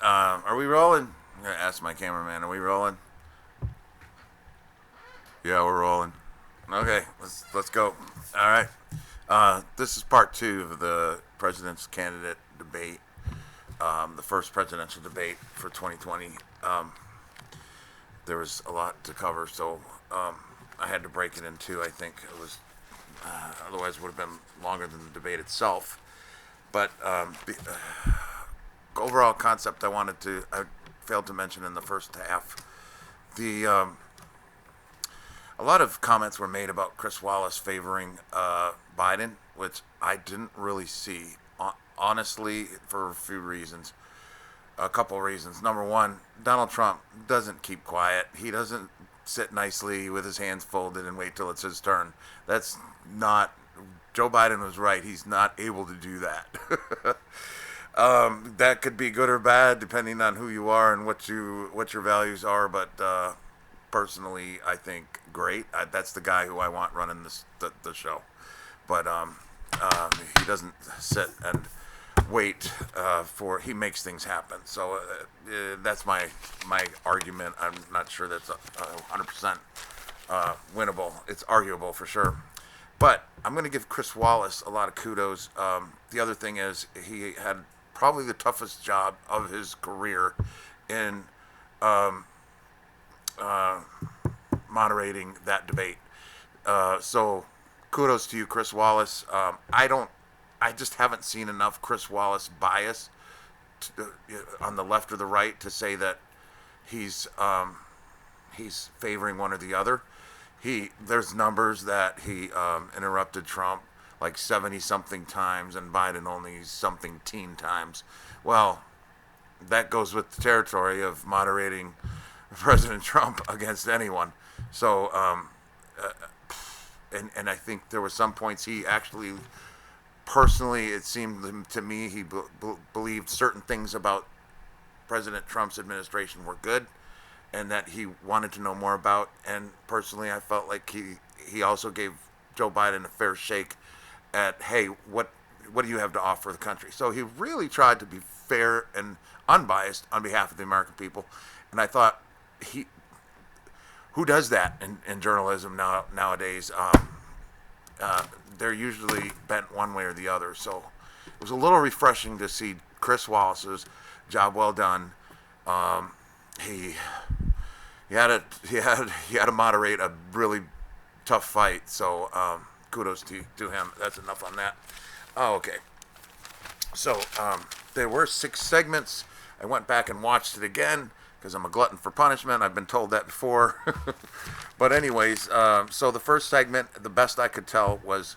Are we rolling? I'm gonna ask my cameraman. Are we rolling? Yeah, we're rolling. Okay, let's go. All right. This is part two of the president's candidate debate. The first presidential debate for 2020. There was a lot to cover, so I had to break it in two. I think it was otherwise it would have been longer than the debate itself. But the overall concept I failed to mention in the first half. The A lot of comments were made about Chris Wallace favoring Biden, which I didn't really see. Honestly, for a few reasons. A couple reasons. Number one, Donald Trump doesn't keep quiet. He doesn't sit nicely with his hands folded and wait till it's his turn. That's not. Joe Biden was right. He's not able to do that. That could be good or bad depending on who you are and what your values are. But personally, I think great. That's the guy who I want running the show. But he doesn't sit and wait he makes things happen. So that's my argument. I'm not sure that's 100% winnable. It's arguable for sure. But I'm going to give Chris Wallace a lot of kudos. The other thing is he had probably the toughest job of his career in moderating that debate. So kudos to you, Chris Wallace. I just haven't seen enough Chris Wallace bias on the left or the right to say that he's favoring one or the other. There's numbers that he interrupted Trump like 70 something times and Biden only something teen times. Well, that goes with the territory of moderating President Trump against anyone. So and I think there were some points he actually personally, it seemed to me he believed certain things about President Trump's administration were good and that he wanted to know more about. And personally, I felt like he also gave Joe Biden a fair shake at, hey, what do you have to offer the country? So he really tried to be fair and unbiased on behalf of the American people. And I thought, who does that in journalism nowadays? They're usually bent one way or the other. So it was a little refreshing to see Chris Wallace's job well done. He had to moderate a really tough fight. So kudos to him. That's enough on that. Oh, okay. So there were 6 segments. I went back and watched it again because I'm a glutton for punishment. I've been told that before. But anyways, so the first segment, the best I could tell, was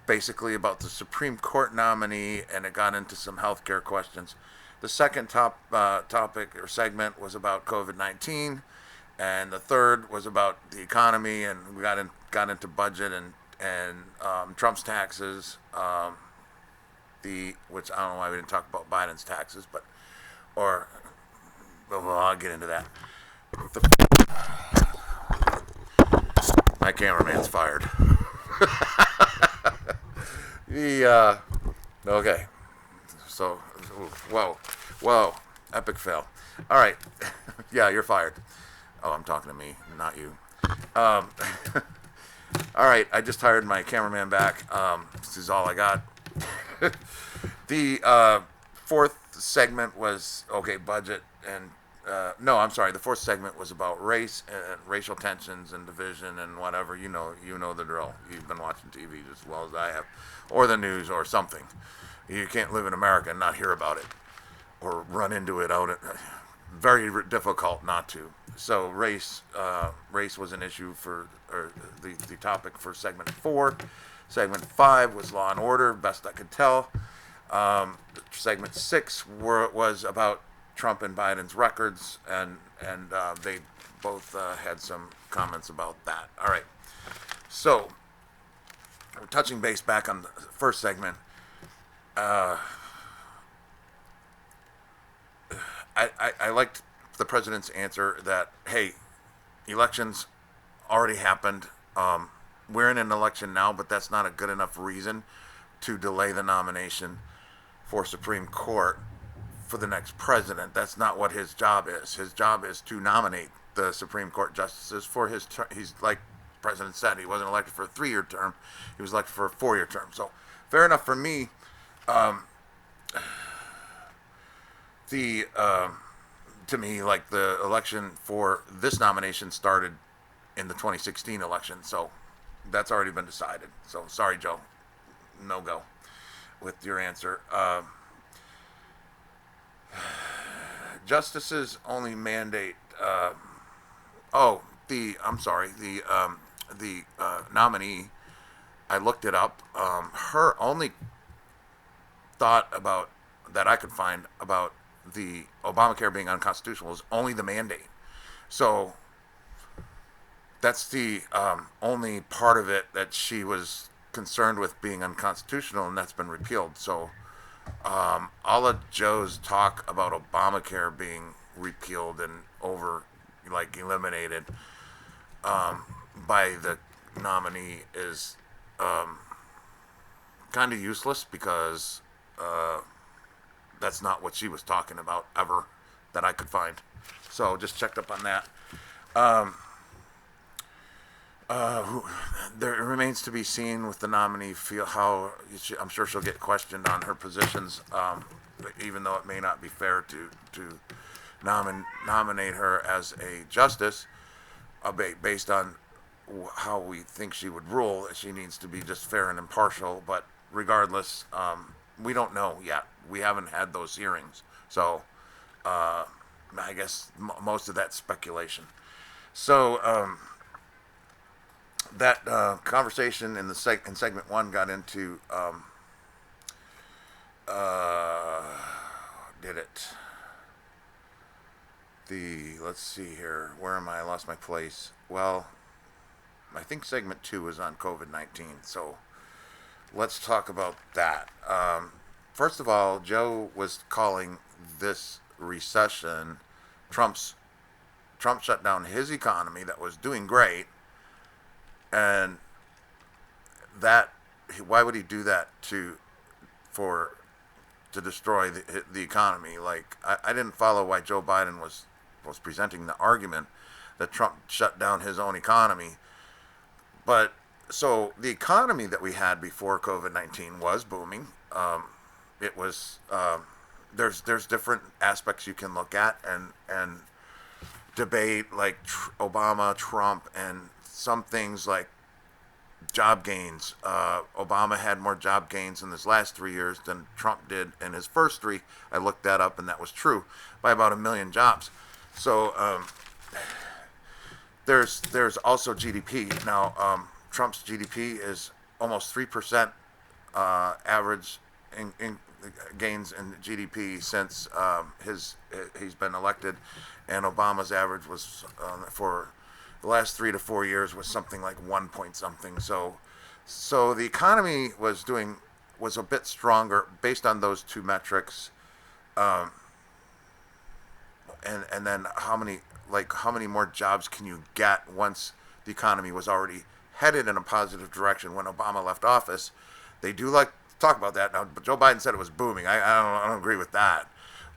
basically about the Supreme Court nominee, and it got into some healthcare questions. The second topic or segment was about COVID-19, and the third was about the economy, and we got into budget and Trump's taxes, which I don't know why we didn't talk about Biden's taxes, well, I'll get into that. My cameraman's fired. Okay. So, whoa, epic fail. All right. Yeah, you're fired. Oh, I'm talking to me, not you. All right, I just hired my cameraman back. This is all I got. The fourth segment was, budget and no, I'm sorry. The fourth segment was about race and racial tensions and division and whatever. You know the drill. You've been watching TV just as well as I have, or the news or something. You can't live in America and not hear about it, or run into it very difficult not to. So race was an issue or the topic for segment 4. Segment 5 was law and order, best I could tell. Segment 6 was about Trump and Biden's records, and they both had some comments about that. All right. So, we're touching base back on the first segment. I liked the president's answer that, hey, elections already happened. We're in an election now, but that's not a good enough reason to delay the nomination for Supreme Court for the next president. That's not what his job is. His job is to nominate the Supreme Court justices for his term. He's like the president said, he wasn't elected for a 3-year term. He was elected for a 4-year term. So fair enough for me. The To me, like, the election for this nomination started in the 2016 election, so that's already been decided. So sorry, Joe, no go with your answer. Justices only mandate. I'm sorry. The nominee. I looked it up. Her only thought about that I could find about the Obamacare being unconstitutional was only the mandate. So that's the only part of it that she was concerned with being unconstitutional, and that's been repealed. So all of Joe's talk about Obamacare being repealed and eliminated by the nominee is kind of useless, because that's not what she was talking about ever that I could find. So just checked up on that. There remains to be seen with the nominee I'm sure she'll get questioned on her positions, even though it may not be fair to nominate her as a justice based on how we think she would rule. She needs to be just fair and impartial, but regardless, we don't know yet. We haven't had those hearings, so I guess most of that's speculation. So that conversation in segment 1 got into let's see here, where am I lost my place. Well, I think segment 2 is on COVID-19, so let's talk about that. First of all, Joe was calling this recession Trump shut down his economy that was doing great, and why would he do that to destroy the economy? Like, I didn't follow why Joe Biden was presenting the argument that Trump shut down his own economy. But so the economy that we had before COVID-19 was booming. It was there's different aspects you can look at and debate, like Obama, Trump, and some things like job gains. Obama had more job gains in his last 3 years than Trump did in his first 3. I looked that up, and that was true, by about 1 million jobs. So there's also GDP. Now, Trump's GDP is almost 3% average in gains in GDP since he's been elected, and Obama's average was for the last 3 to 4 years was something like 1 point something. So the economy was a bit stronger based on those two metrics. And then how many more jobs can you get once the economy was already headed in a positive direction when Obama left office? They do like to talk about that now, but Joe Biden said it was booming. I don't agree with that,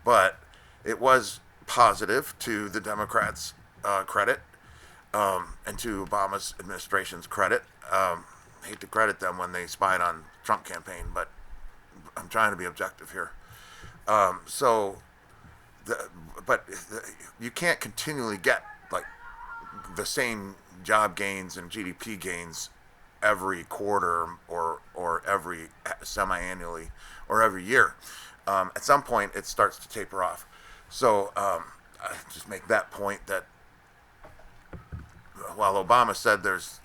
but it was positive to the Democrats' credit, and to Obama's administration's credit. Hate to credit them when they spied on Trump campaign, but I'm trying to be objective here. You can't continually get like the same job gains and GDP gains every quarter or every semi-annually or every year. At some point, it starts to taper off. So I just make that point that while Obama said there's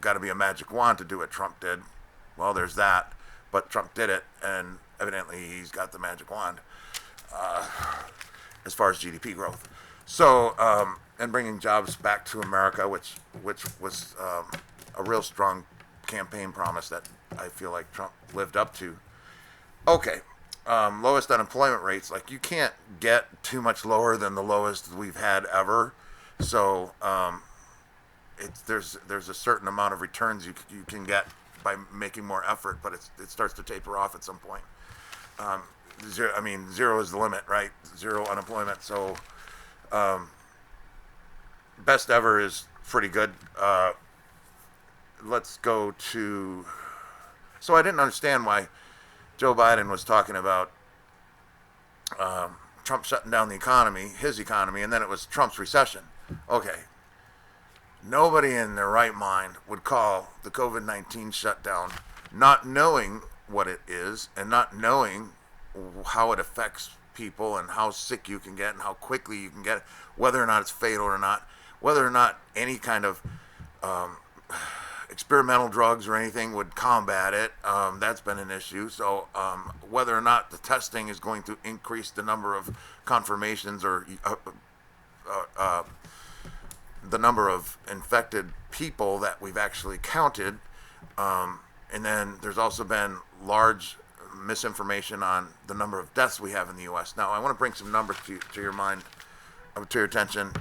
got to be a magic wand to do what Trump did, well, there's that. But Trump did it, and evidently he's got the magic wand as far as GDP growth. So, and bringing jobs back to America, which was a real strong campaign promise that I feel like Trump lived up to. Okay, lowest unemployment rates. Like, you can't get too much lower than the lowest we've had ever. So, there's a certain amount of returns you can get by making more effort, but it starts to taper off at some point. zero, I mean, zero is the limit, right? Zero unemployment. So, best ever is pretty good. Let's go to. So I didn't understand why Joe Biden was talking about Trump shutting down the economy, his economy, and then it was Trump's recession. Okay. Nobody in their right mind would call the COVID-19 shutdown, not knowing what it is and not knowing how it affects people and how sick you can get and how quickly you can get it, whether or not it's fatal or not, whether or not any kind of experimental drugs or anything would combat it. That's been an issue. So whether or not the testing is going to increase the number of confirmations or the number of infected people that we've actually counted. And then there's also been large misinformation on the number of deaths we have in the U.S. Now, I want to bring some numbers to your mind, to your attention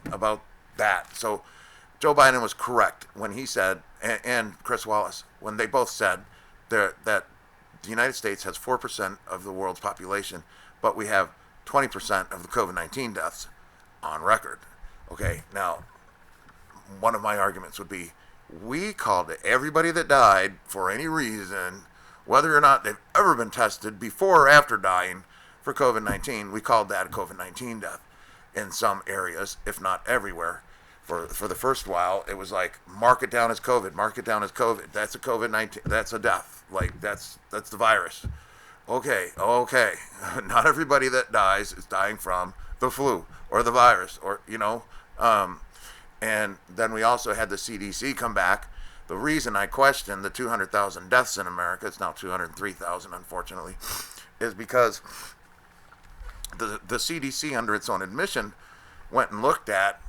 about that. So Joe Biden was correct when he said, and Chris Wallace, when they both said that the United States has 4% of the world's population, but we have 20% of the COVID-19 deaths on record. Okay, now, one of my arguments would be, we called it everybody that died for any reason, whether or not they've ever been tested before or after dying for COVID-19, we called that a COVID-19 death in some areas, if not everywhere. For the first while, it was like, mark it down as COVID, mark it down as COVID. That's a COVID-19, that's a death. Like, that's the virus. Okay. Not everybody that dies is dying from the flu or the virus or, and then we also had the CDC come back. The reason I question the 200,000 deaths in America, it's now 203,000, unfortunately, is because the CDC, under its own admission, went and looked at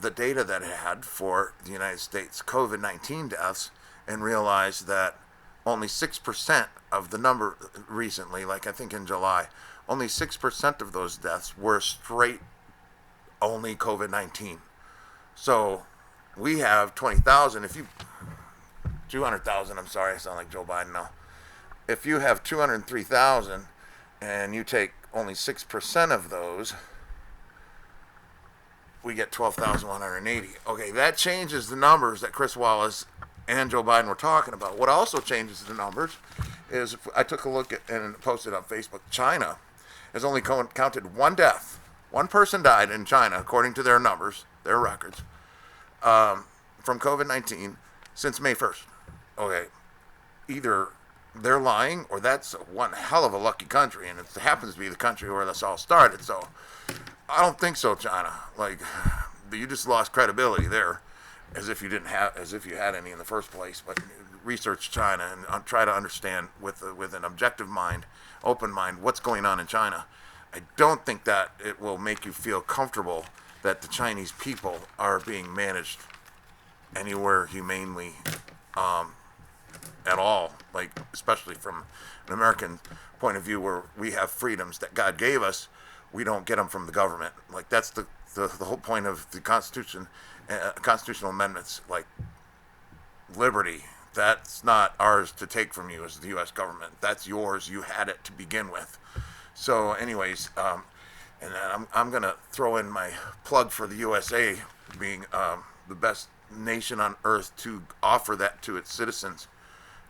the data that it had for the United States COVID-19 deaths and realized that only 6% of the number recently, like I think in July, only 6% of those deaths were straight only COVID-19. So we have 20,000. 200,000, I'm sorry, I sound like Joe Biden now. If you have 203,000 and you take only 6% of those, we get 12,180. Okay, that changes the numbers that Chris Wallace and Joe Biden were talking about. What also changes the numbers is, I took a look at and posted on Facebook, China has only counted one death. One person died in China, according to their numbers, their records, from COVID-19 since May 1st. Okay, either they're lying or that's one hell of a lucky country, and it happens to be the country where this all started. So I don't think so, China. Like, you just lost credibility there, as if you had any in the first place. But research China and try to understand with an objective mind, open mind, what's going on in China. I don't think that it will make you feel comfortable that the Chinese people are being managed anywhere humanely at all, like, especially from an American point of view, where we have freedoms that God gave us. We don't get them from the government. Like, that's the whole point of the Constitution, constitutional amendments, like liberty. That's not ours to take from you as the U.S. government. That's yours. You had it to begin with. So anyways, and then I'm going to throw in my plug for the USA being the best nation on earth to offer that to its citizens,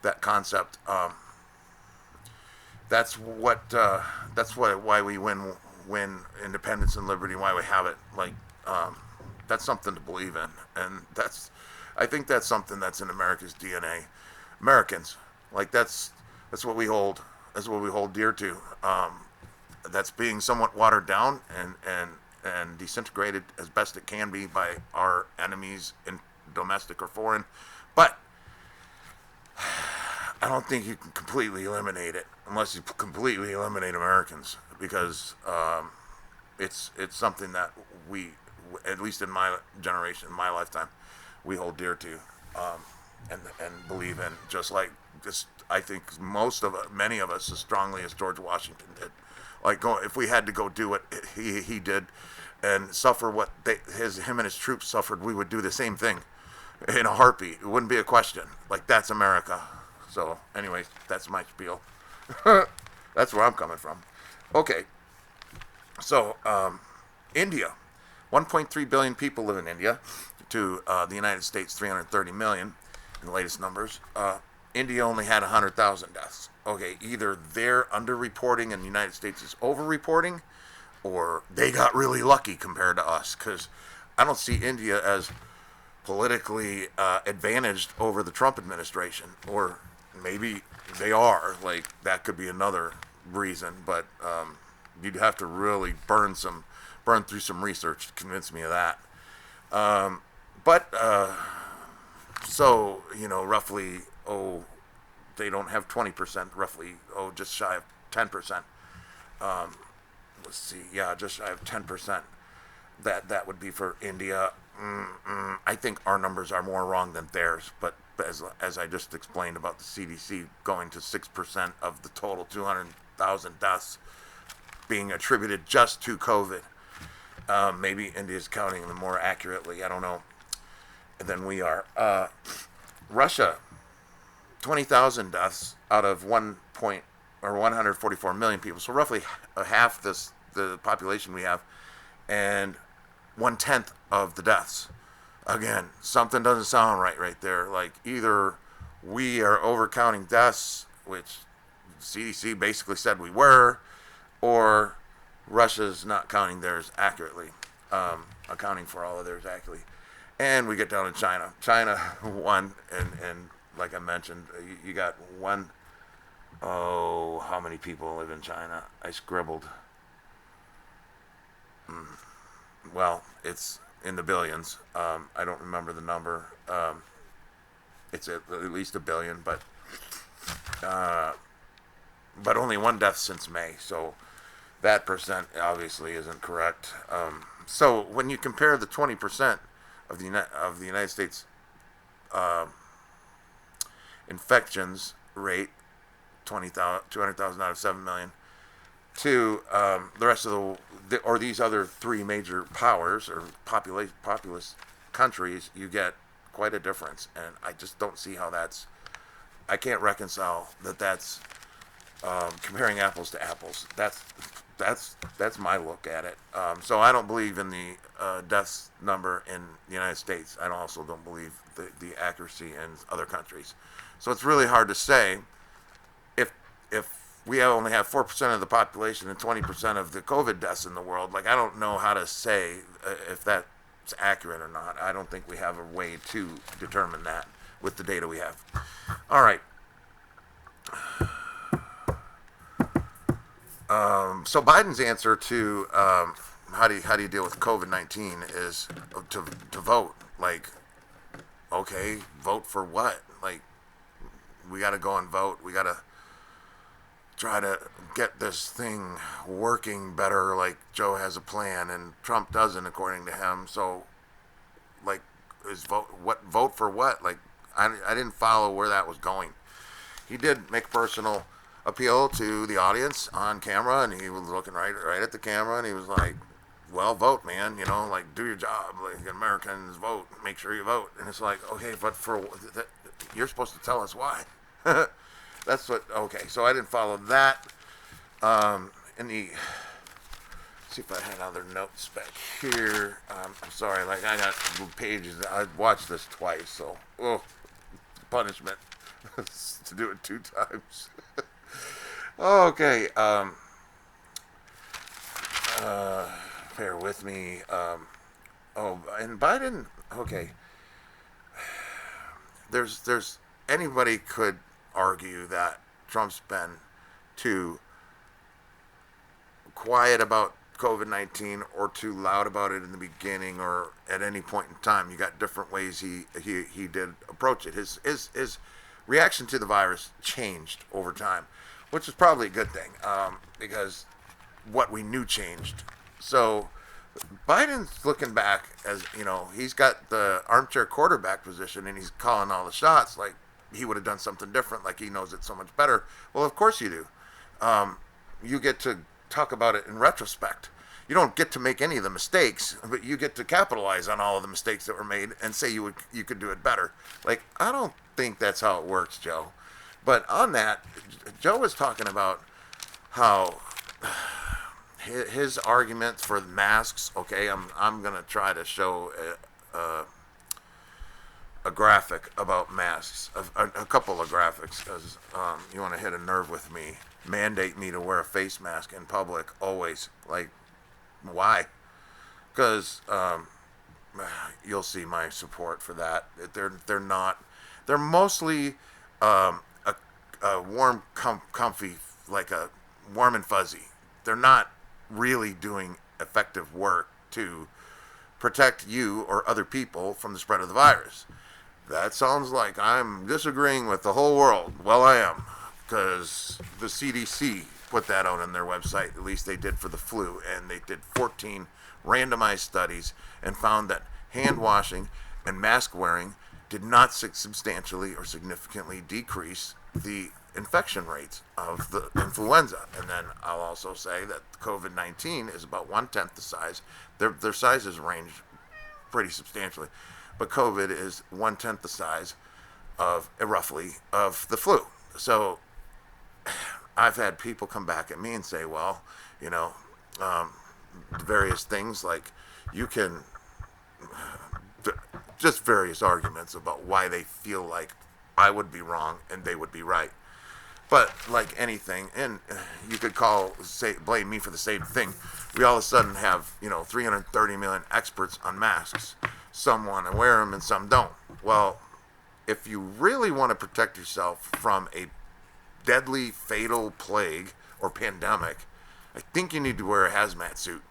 that concept. That's why we win independence and liberty, why we have it. Like, that's something to believe in, and I think that's something that's in America's DNA. Americans, like, that's what we hold. That's what we hold dear to. That's being somewhat watered down and disintegrated as best it can be by our enemies, in domestic or foreign. But I don't think you can completely eliminate it unless you completely eliminate Americans, because it's something that we, at least in my generation, in my lifetime, we hold dear to and believe in. Just like this, I think many of us, as strongly as George Washington did. Like, if we had to go do what he did and suffer what him and his troops suffered, we would do the same thing in a heartbeat. It wouldn't be a question. Like, that's America. So, anyways, that's my spiel. That's where I'm coming from. Okay, so India, 1.3 billion people live in India, to the United States 330 million in the latest numbers. India only had 100,000 deaths. Okay, either they're underreporting and the United States is overreporting, or they got really lucky compared to us, because I don't see India as politically advantaged over the Trump administration, or maybe they are. Like, that could be another reason, but you'd have to really burn through some research to convince me of that. But so roughly, they don't have 20%. Roughly, just shy of 10%. Let's see, yeah, just shy of 10%. That would be for India. I think our numbers are more wrong than theirs, but as I just explained about the CDC going to 6% of the total 200,000 deaths being attributed just to COVID. Maybe India's counting them more accurately. I don't know than we are. Russia, 20,000 deaths out of 144 million people. So roughly half the population we have, and 1/10 of the deaths. Again, something doesn't sound right there. Like, either we are overcounting deaths, which CDC basically said we were, or Russia's not counting theirs accurately, accounting for all of theirs accurately. And we get down to China. China won, and like I mentioned, you got one. Oh, how many people live in China? I scribbled. Well, it's in the billions. I don't remember the number. It's at least a billion, but only one death since May. So that percent obviously isn't correct. So when you compare the 20% of the United States infections rate, 200,000 out of 7 million, to the rest of or these other three major powers or populous countries, you get quite a difference. And I just don't see how I can't reconcile that's comparing apples to apples. That's my look at it. So I don't believe in the deaths number in the United States. I also don't believe the accuracy in other countries. So it's really hard to say if we only have 4% of the population and 20% of the COVID deaths in the world. Like, I don't know how to say if that's accurate or not. I don't think we have a way to determine that with the data we have. All right. So Biden's answer to how do you deal with COVID-19 is to vote. Like, okay, vote for what? Like, we got to go and vote. We got to try to get this thing working better. Like, Joe has a plan and Trump doesn't, according to him. So, like, vote for what? Like, I didn't follow where that was going. He did make personal appeal to the audience on camera, and he was looking right at the camera, and he was like, well, vote, man, like, do your job, like, Americans, vote, make sure you vote. And it's like, okay, but you're supposed to tell us why. That's what, okay, so I didn't follow that. See if I had other notes back here. I'm sorry, like, I got pages, I watched this twice, so, punishment to do it 2 times. Okay, bear with me. And Biden, okay. There's anybody could argue that Trump's been too quiet about COVID-19 or too loud about it in the beginning or at any point in time. You got different ways he did approach it. His reaction to the virus changed over time, which is probably a good thing, because what we knew changed. So Biden's looking back as, he's got the armchair quarterback position and he's calling all the shots like he would have done something different, like he knows it so much better. Well, of course you do. You get to talk about it in retrospect. You don't get to make any of the mistakes, but you get to capitalize on all of the mistakes that were made and say you could do it better. Like, I don't think that's how it works, Joe. But on that, Joe was talking about how his argument for the masks. Okay, I'm gonna try to show a graphic about masks, a couple of graphics, because you want to hit a nerve with me. Mandate me to wear a face mask in public always. Like, why? Because you'll see my support for that. They're not. They're mostly a warm, comfy, like a warm and fuzzy. They're not really doing effective work to protect you or other people from the spread of the virus. That sounds like I'm disagreeing with the whole world. Well, I am, because the CDC put that out on their website. At least they did for the flu, and they did 14 randomized studies and found that hand washing and mask wearing did not substantially or significantly decrease the infection rates of the influenza. And then I'll also say that COVID-19 is about 1/10 the size. Their sizes range pretty substantially, but COVID is 1/10 the size of roughly of the flu. So I've had people come back at me and say, well, you know, various things like you can just various arguments about why they feel like I would be wrong and they would be right. But like anything, and you could blame me for the same thing. We all of a sudden have 330 million experts on masks. Some want to wear them and some don't. Well, if you really want to protect yourself from a deadly, fatal plague or pandemic, I think you need to wear a hazmat suit.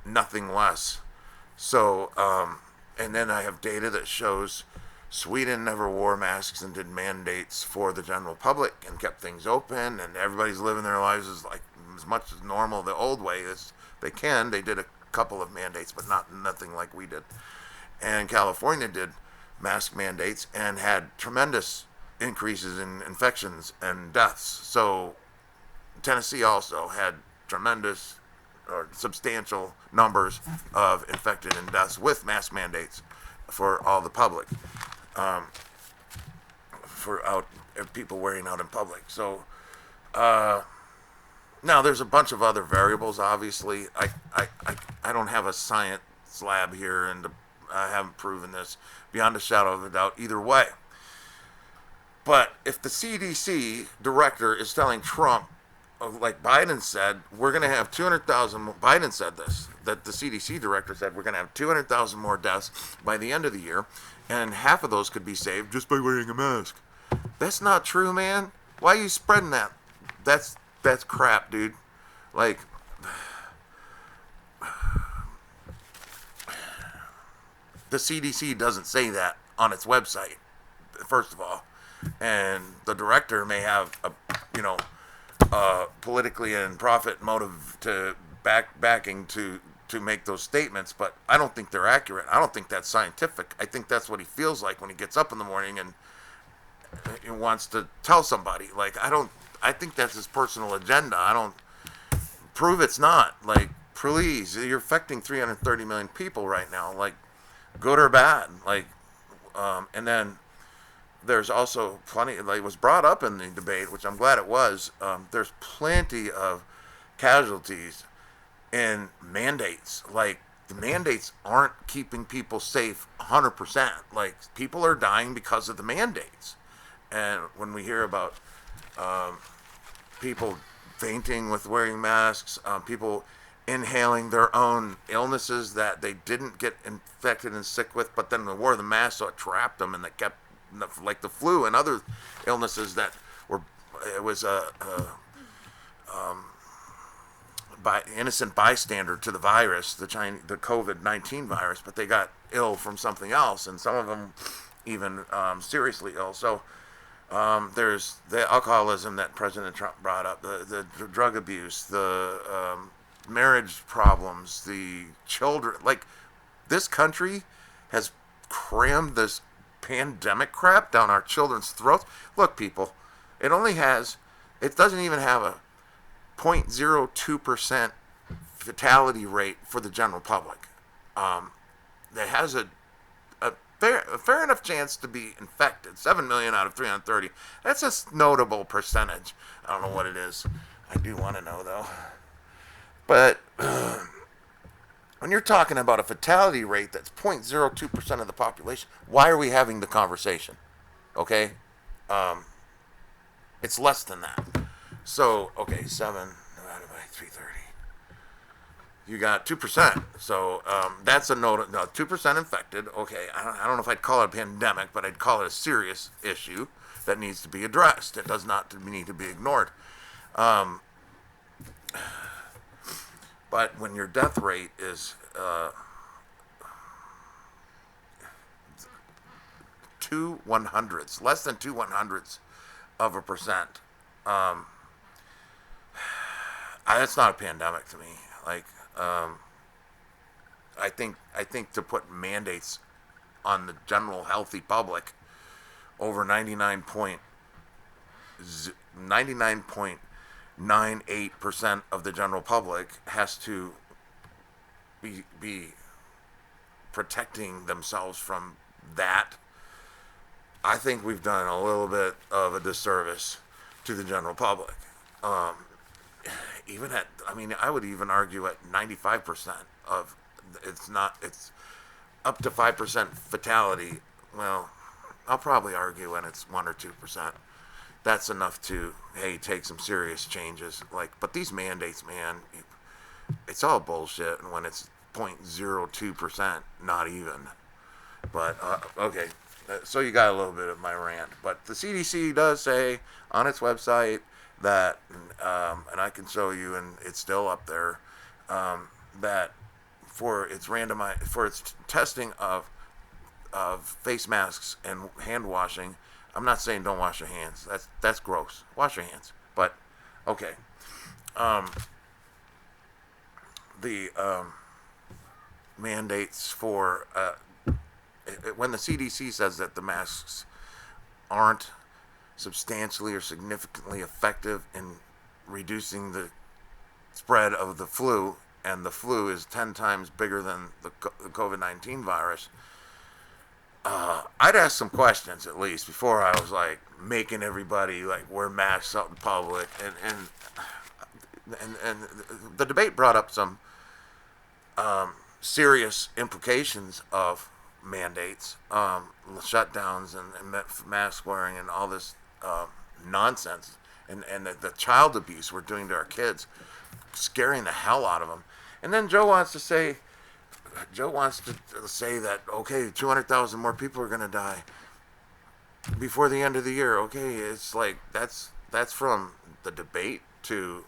Nothing less. So, and then I have data that shows Sweden never wore masks and did mandates for the general public and kept things open, and everybody's living their lives as much as normal the old way as they can. They did a couple of mandates, but nothing like we did. And California did mask mandates and had tremendous increases in infections and deaths. So Tennessee also had tremendous or substantial numbers of infected and deaths with mask mandates for all the public, for people wearing out in public. So now there's a bunch of other variables. Obviously, I don't have a science lab here, and I haven't proven this beyond a shadow of a doubt either way. But if the CDC director is telling Trump, like Biden said, we're going to have 200,000, Biden said this, that the CDC director said we're going to have 200,000 more deaths by the end of the year, and half of those could be saved just by wearing a mask. That's not true, man. Why are you spreading that? That's crap, dude. Like, the CDC doesn't say that on its website, first of all. And the director may have a, politically and profit motive to backing to make those statements, but I don't think they're accurate. I don't think that's scientific. I think that's what he feels like when he gets up in the morning and he wants to tell somebody. Like, I think that's his personal agenda. I don't prove it's not. Like, please, you're affecting 330 million people right now. Like, good or bad. Like, and then there's also plenty, like was brought up in the debate, which I'm glad it was. There's plenty of casualties in mandates. Like, the mandates aren't keeping people safe 100%. Like, people are dying because of the mandates. And when we hear about people fainting with wearing masks, people inhaling their own illnesses that they didn't get infected and sick with, but then they wore the mask so it trapped them, and they kept, like the flu and other illnesses that were, it was by innocent bystander to the virus, the COVID-19 virus, but they got ill from something else, and some of them even seriously ill. So there's the alcoholism that President Trump brought up, the drug abuse, the marriage problems, the children. Like, this country has crammed this pandemic crap down our children's throats. Look, people, it doesn't even have a 0.02% fatality rate for the general public. It has a a fair enough chance to be infected. 7 million out of 330. That's a notable percentage. I don't know what it is. I do want to know though. But when you're talking about a fatality rate that's 0.02% of the population, why are we having the conversation? Okay? It's less than that. So, okay, 7 divided by 330. You got 2%. So that's a note. No, 2% infected. Okay, I don't know if I'd call it a pandemic, but I'd call it a serious issue that needs to be addressed. It does not need to be ignored. But when your death rate is 2/100ths, less than 2/100ths of a percent, that's not a pandemic to me. Like, I think to put mandates on the general healthy public over 99.98% of the general public has to be protecting themselves from that. I think we've done a little bit of a disservice to the general public. Even at, I mean, I would even argue at 95% of, it's up to 5% fatality. Well, I'll probably argue when it's 1 or 2%. That's enough to, hey, take some serious changes. Like, but these mandates, man, it's all bullshit. And when it's 0.02%, not even. But okay, so you got a little bit of my rant. But the CDC does say on its website that, and I can show you, and it's still up there, that for its testing of face masks and hand washing. I'm not saying don't wash your hands. That's gross. Wash your hands. But okay. The mandates for when the CDC says that the masks aren't substantially or significantly effective in reducing the spread of the flu, and the flu is 10 times bigger than the COVID-19 virus, I'd ask some questions at least before I was like making everybody like wear masks out in public. And the debate brought up some serious implications of mandates, shutdowns, and mask wearing, and all this nonsense, and the child abuse we're doing to our kids, scaring the hell out of them. And then Joe wants to say that, okay, 200,000 more people are going to die before the end of the year. Okay, it's like that's from the debate to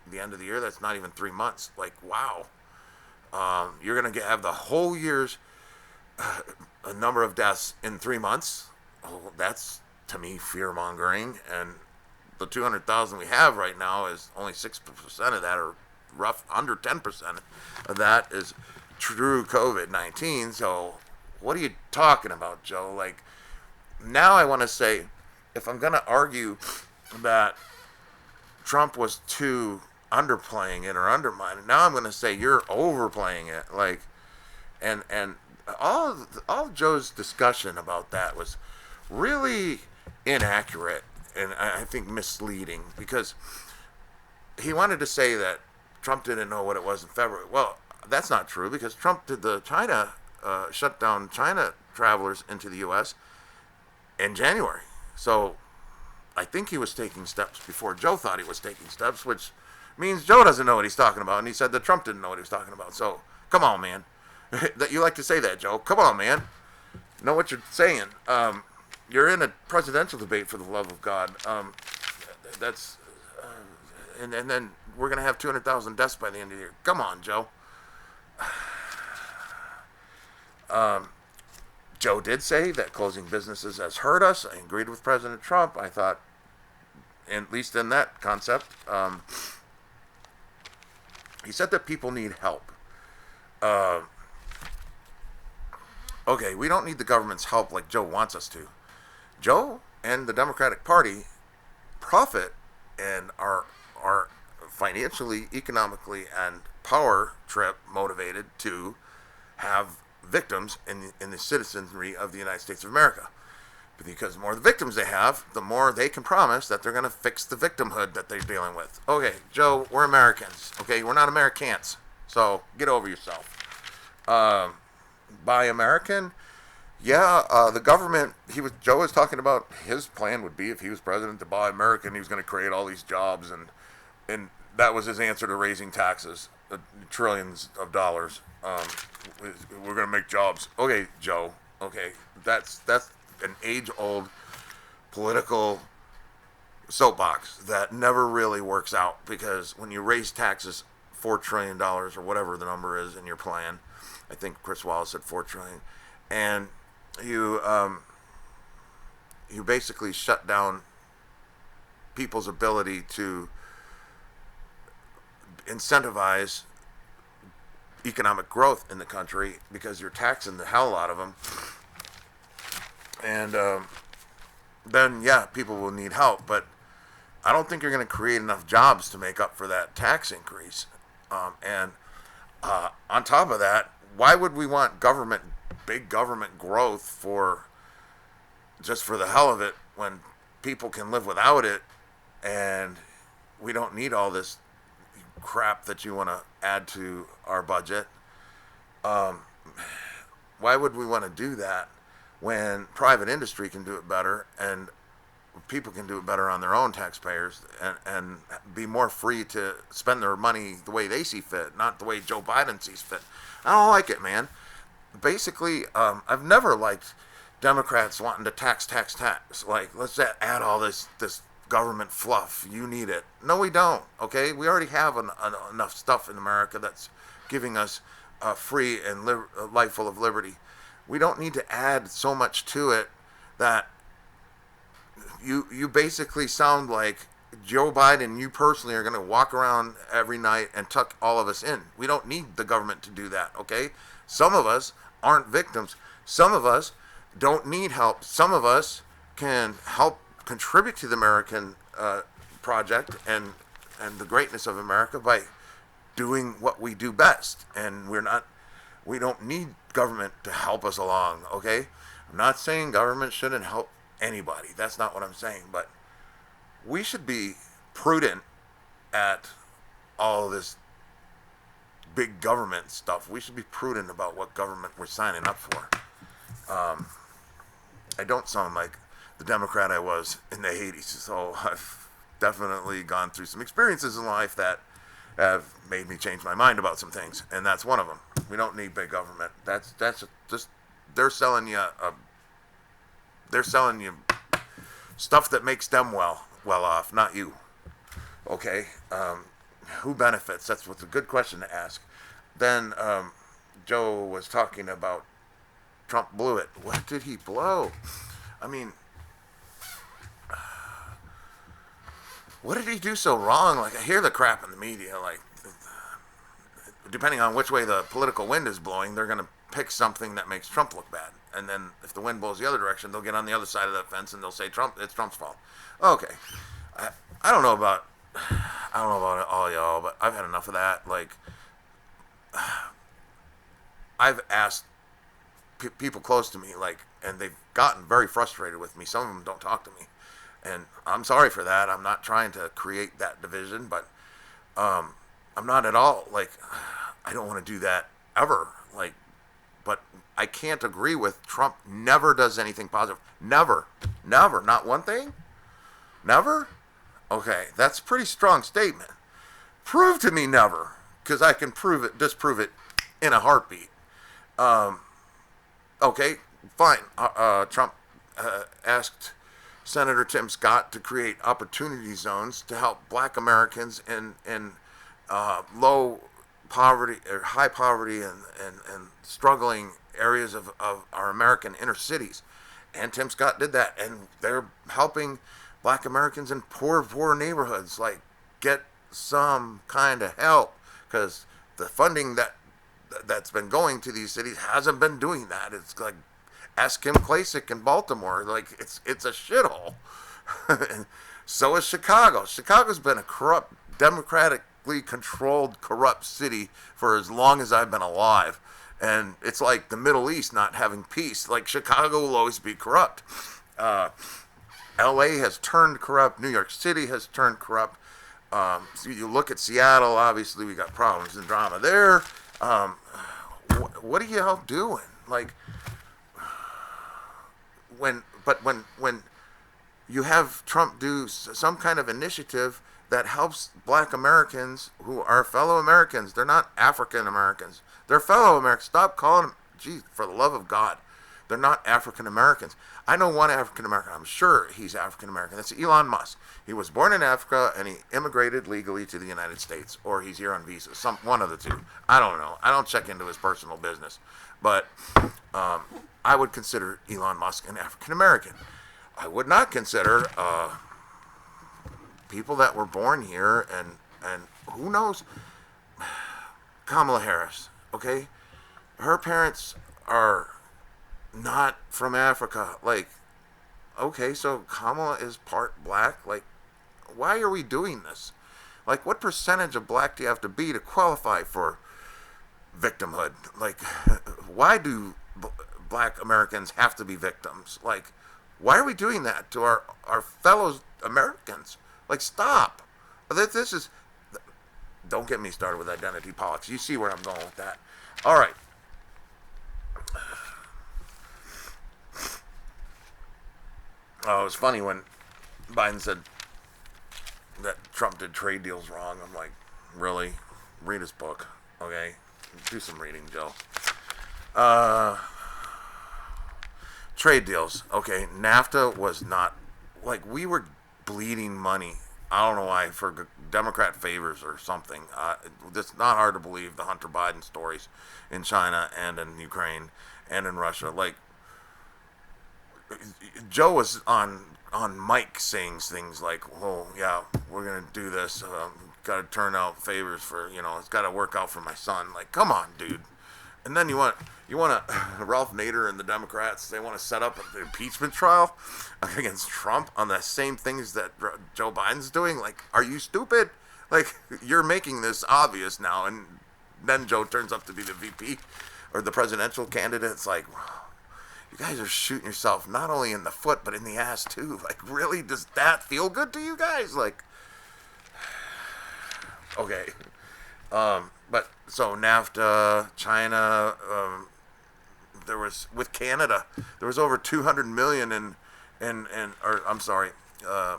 the end of the year. That's not even 3 months. Like, wow. You're going to have the whole year's a number of deaths in 3 months. Oh, that's, to me, fear-mongering. And the 200,000 we have right now is only 6% of that, or rough under 10% of that is true COVID-19. So what are you talking about, Joe? Like, now I want to say, if I'm going to argue that Trump was too underplaying it or undermining, now I'm going to say you're overplaying it. Like, and all Joe's discussion about that was really inaccurate and I think misleading, because he wanted to say that Trump didn't know what it was in February. Well, that's not true, because Trump did the China, shut down China travelers into the U.S. in January. So I think he was taking steps before Joe thought he was taking steps, which means Joe doesn't know what he's talking about. And he said that Trump didn't know what he was talking about. So come on, man. That you like to say that, Joe. Come on, man. Know what you're saying. You're in a presidential debate, for the love of God. That's and then we're going to have 200,000 deaths by the end of the year. Come on, Joe. Joe did say that closing businesses has hurt us. I agreed with President Trump. I thought, at least in that concept, he said that people need help. Okay, we don't need the government's help like Joe wants us to. Joe and the Democratic Party profit and are financially, economically, and power trip motivated to have victims in the citizenry of the United States of America. Because the more the victims they have, the more they can promise that they're going to fix the victimhood that they're dealing with. Okay, Joe, we're Americans. Okay, we're not Americans. So get over yourself. Buy American. Yeah, the government. Joe was talking about his plan would be if he was president to buy American. He was going to create all these jobs, and that was his answer to raising taxes, trillions of dollars. We're going to make jobs. Okay, Joe. Okay, that's an age-old political soapbox that never really works out, because when you raise taxes $4 trillion or whatever the number is in your plan, I think Chris Wallace said $4 trillion, and you basically shut down people's ability to incentivize economic growth in the country, because you're taxing the hell out of them. And then, yeah, people will need help, but I don't think you're going to create enough jobs to make up for that tax increase. And on top of that, why would we want big government growth just for the hell of it, when people can live without it, and we don't need all this crap that you want to add to our budget? Why would we want to do that when private industry can do it better, and people can do it better on their own taxpayers, and be more free to spend their money the way they see fit, not the way Joe Biden sees fit? I don't like it, man. Basically, I've never liked Democrats wanting to tax. Like, let's add all this government fluff. You need it. No, we don't. Okay, we already have enough stuff in America that's giving us a free and a life full of liberty. We don't need to add so much to it that you basically sound like Joe Biden, you personally, are going to walk around every night and tuck all of us in. We don't need the government to do that, okay? Some of us aren't victims. Some of us don't need help. Some of us can help contribute to the American project and the greatness of America by doing what we do best. And we don't need government to help us along, okay? I'm not saying government shouldn't help anybody. That's not what I'm saying. But we should be prudent at all this big government stuff. We should be prudent about what government we're signing up for. I don't sound like the Democrat I was in the 80s, so I've definitely gone through some experiences in life that have made me change my mind about some things, and that's one of them. We don't need big government. That's just they're selling you stuff that makes them well off, not you. Okay, who benefits? That's what's a good question to ask. Then Joe was talking about Trump blew it. What did he blow? I mean, what did he do so wrong? Like, I hear the crap in the media. Like, depending on which way the political wind is blowing, they're going to pick something that makes Trump look bad. And then if the wind blows the other direction, they'll get on the other side of that fence and they'll say it's Trump's fault. Okay, I don't know about all y'all, but I've had enough of that. Like, I've asked people close to me, like, and they've gotten very frustrated with me. Some of them don't talk to me, and I'm sorry for that. I'm not trying to create that division, but I'm not at all, like, I don't want to do that ever. Like, but I can't agree with Trump. Never does anything positive. Never, not one thing. Never. Okay, that's a pretty strong statement. Prove to me never, because I can disprove it in a heartbeat. Okay, fine. Trump asked Senator Tim Scott to create opportunity zones to help Black Americans in low poverty or high poverty and struggling areas of our American inner cities. And Tim Scott did that, and they're helping Black Americans in poor neighborhoods like get some kind of help, because the funding that's been going to these cities hasn't been doing that. It's like, ask Kim Klacik in Baltimore. Like, it's a shithole. And so is Chicago. Chicago's been a corrupt, democratically controlled, corrupt city for as long as I've been alive. And it's like the Middle East not having peace. Like Chicago will always be corrupt. LA has turned corrupt. New York City has turned corrupt. So you look at Seattle, obviously we got problems and drama there. What are y'all doing? Like, when you have Trump do some kind of initiative that helps black Americans who are fellow Americans, they're not African Americans. They're fellow Americans. Stop calling them, geez, for the love of God. They're not African Americans. I know one African American. I'm sure he's African American. That's Elon Musk. He was born in Africa and he immigrated legally to the United States, or he's here on visa. One of the two. I don't know. I don't check into his personal business, but I would consider Elon Musk an African American. I would not consider people that were born here and who knows. Kamala Harris. Okay, her parents are not from Africa. Like, okay, so Kamala is part black. Like, why are we doing this? Like, what percentage of black do you have to be to qualify for victimhood? Like, why do black Americans have to be victims? Like, why are we doing that to our fellow Americans? Like, stop. This is, don't get me started with identity politics. You see where I'm going with that. All right. Oh, it was funny when Biden said that Trump did trade deals wrong. I'm like, really? Read his book, okay? Do some reading, Joe. Trade deals, okay? NAFTA was not, like, we were bleeding money. I don't know why, for Democrat favors or something. It's not hard to believe the Hunter Biden stories in China and in Ukraine and in Russia. Like, Joe was on mic saying things like, "Oh yeah, we're gonna do this. Got to turn out favors for it's got to work out for my son." Like, come on, dude. And then you want Ralph Nader and the Democrats. They want to set up an impeachment trial against Trump on the same things that Joe Biden's doing. Like, are you stupid? Like, you're making this obvious now, and then Joe turns up to be the VP or the presidential candidate. It's like, you guys are shooting yourself not only in the foot but in the ass too. Like, really, does that feel good to you guys? Like, okay, but so NAFTA, China, there was with Canada, there was over 200 million or I'm sorry, I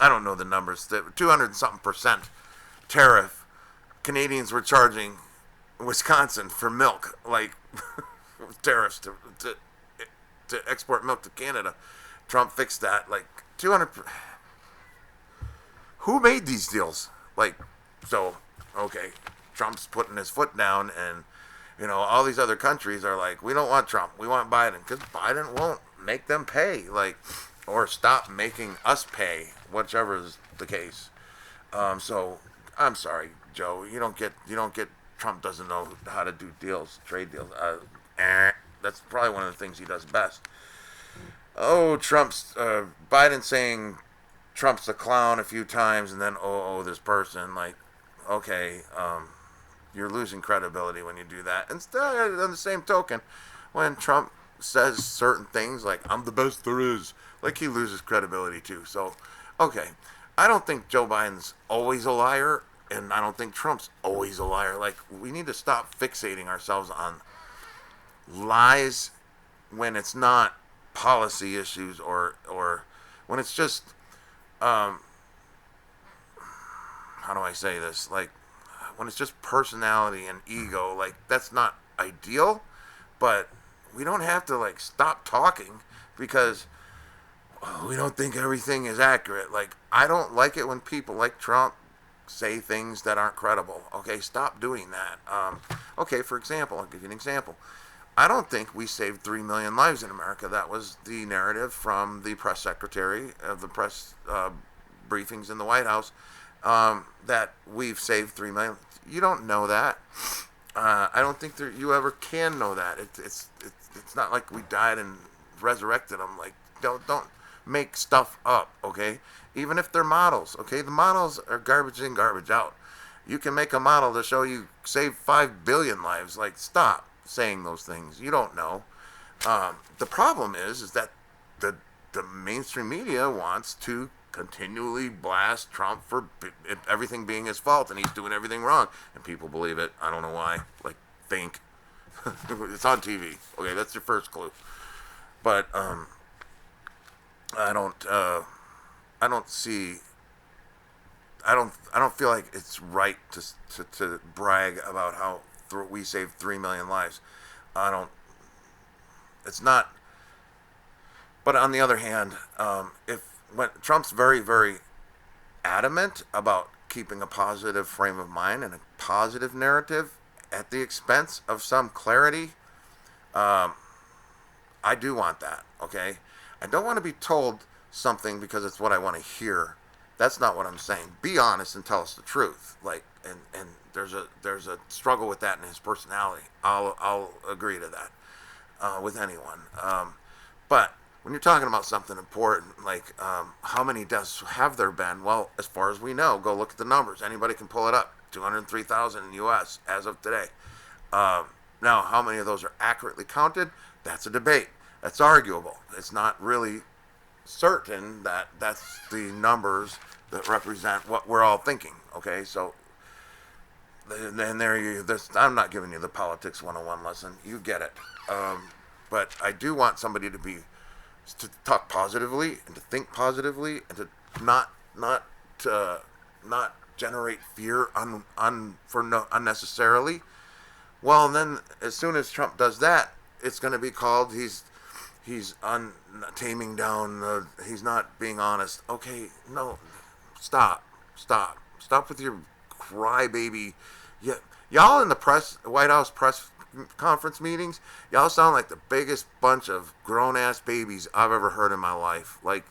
don't know the numbers. 200 something percent tariff Canadians were charging Wisconsin for milk, like tariffs to export milk to Canada. Trump fixed that. Like 200. Who made these deals? Like, so okay, Trump's putting his foot down, and all these other countries are like, we don't want Trump, we want Biden, because Biden won't make them pay, like, or stop making us pay, whichever is the case. So I'm sorry, Joe, you don't get Trump doesn't know how to do deals, trade deals. That's probably one of the things he does best. Oh, Biden saying Trump's a clown a few times, and then this person, like, okay, you're losing credibility when you do that. Instead, on the same token, when Trump says certain things like, I'm the best there is, like, he loses credibility too. So, okay, I don't think Joe Biden's always a liar, and I don't think Trump's always a liar. Like, we need to stop fixating ourselves on lies when it's not policy issues or when it's just how do I say this, like, when it's just personality and ego. Like, that's not ideal, but we don't have to, like, stop talking because we don't think everything is accurate. Like, I don't like it when people like Trump say things that aren't credible. Okay, stop doing that. Okay, for example, I'll give you an example. I don't think we saved 3 million lives in America. That was the narrative from the press secretary of the press briefings in the White House, that we've saved 3 million. You don't know that. I don't think you ever can know that. It's not like we died and resurrected them. Like, don't make stuff up, okay? Even if they're models, okay? The models are garbage in, garbage out. You can make a model to show you save 5 billion lives. Like, stop. saying those things. You don't know. The problem is that the mainstream media wants to continually blast Trump for everything being his fault, and he's doing everything wrong, and people believe it. I don't know why. Like, think. It's on TV. Okay, that's your first clue. But I don't see. I don't feel like it's right to brag about how we saved 3 million lives. I don't. It's not. But on the other hand, when Trump's very, very adamant about keeping a positive frame of mind and a positive narrative at the expense of some clarity, I do want that. Okay, I don't want to be told something because it's what I want to hear. That's not what I'm saying. Be honest and tell us the truth. Like, and there's a struggle with that in his personality. I'll agree to that with anyone. But when you're talking about something important, like how many deaths have there been? Well, as far as we know, go look at the numbers. Anybody can pull it up. 203,000 in the U.S. as of today. Now, how many of those are accurately counted? That's a debate. That's arguable. It's not really certain that that's the numbers that represent what we're all thinking. Okay, so then I'm not giving you the politics 101 lesson. You get it. But I do want somebody to talk positively and to think positively and to not generate fear unnecessarily. Well, then as soon as Trump does that, it's going to be called he's taming down. He's not being honest. Okay, no, stop with your crybaby. Yeah, y'all in the White House press conference meetings, y'all sound like the biggest bunch of grown-ass babies I've ever heard in my life. Like,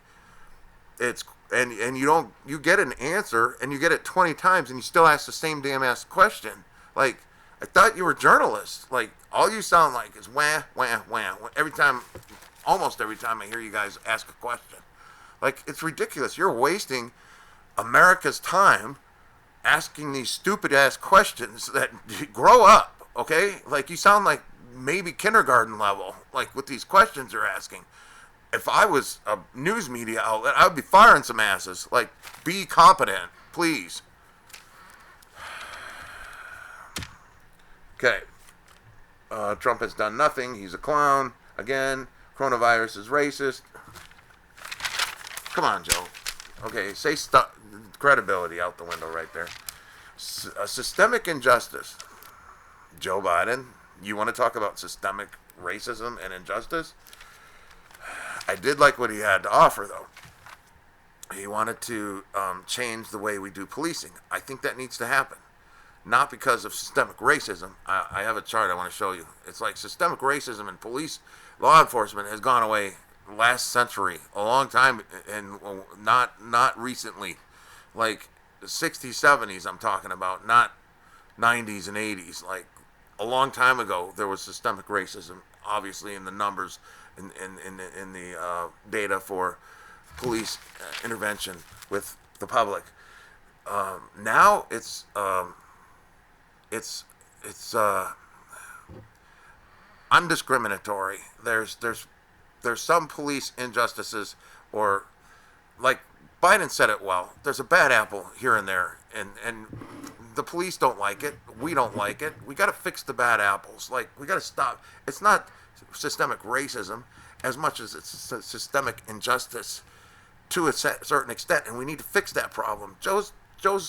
it's and you get an answer and you get it 20 times and you still ask the same damn ass question. Like, I thought you were journalists. Like, all you sound like is wah wah wah almost every time I hear you guys ask a question. Like, it's ridiculous. You're wasting America's time asking these stupid ass questions that grow up. Okay, like, you sound like maybe kindergarten level, like, with these questions you're asking. If I was a news media outlet, I would be firing some asses. Like, be competent, please. Okay. Trump has done nothing. He's a clown. Again, coronavirus is racist. Come on, Joe. Okay, say credibility out the window right there. A systemic injustice. Joe Biden, you want to talk about systemic racism and injustice? I did like what he had to offer, though. He wanted to change the way we do policing. I think that needs to happen. Not because of systemic racism. I have a chart I want to show you. It's like systemic racism in police, law enforcement has gone away last century, a long time, and not recently. Like the 60s, 70s I'm talking about, not 90s and 80s. Like, a long time ago, there was systemic racism, obviously, in the numbers, in the data for police intervention with the public. Now it's undiscriminatory. There's some police injustices, or, like Biden said it well, there's a bad apple here and there, and the police don't like it. We don't like it. We got to fix the bad apples. Like, we got to stop. It's not systemic racism as much as it's systemic injustice to a certain extent, and we need to fix that problem. Joe's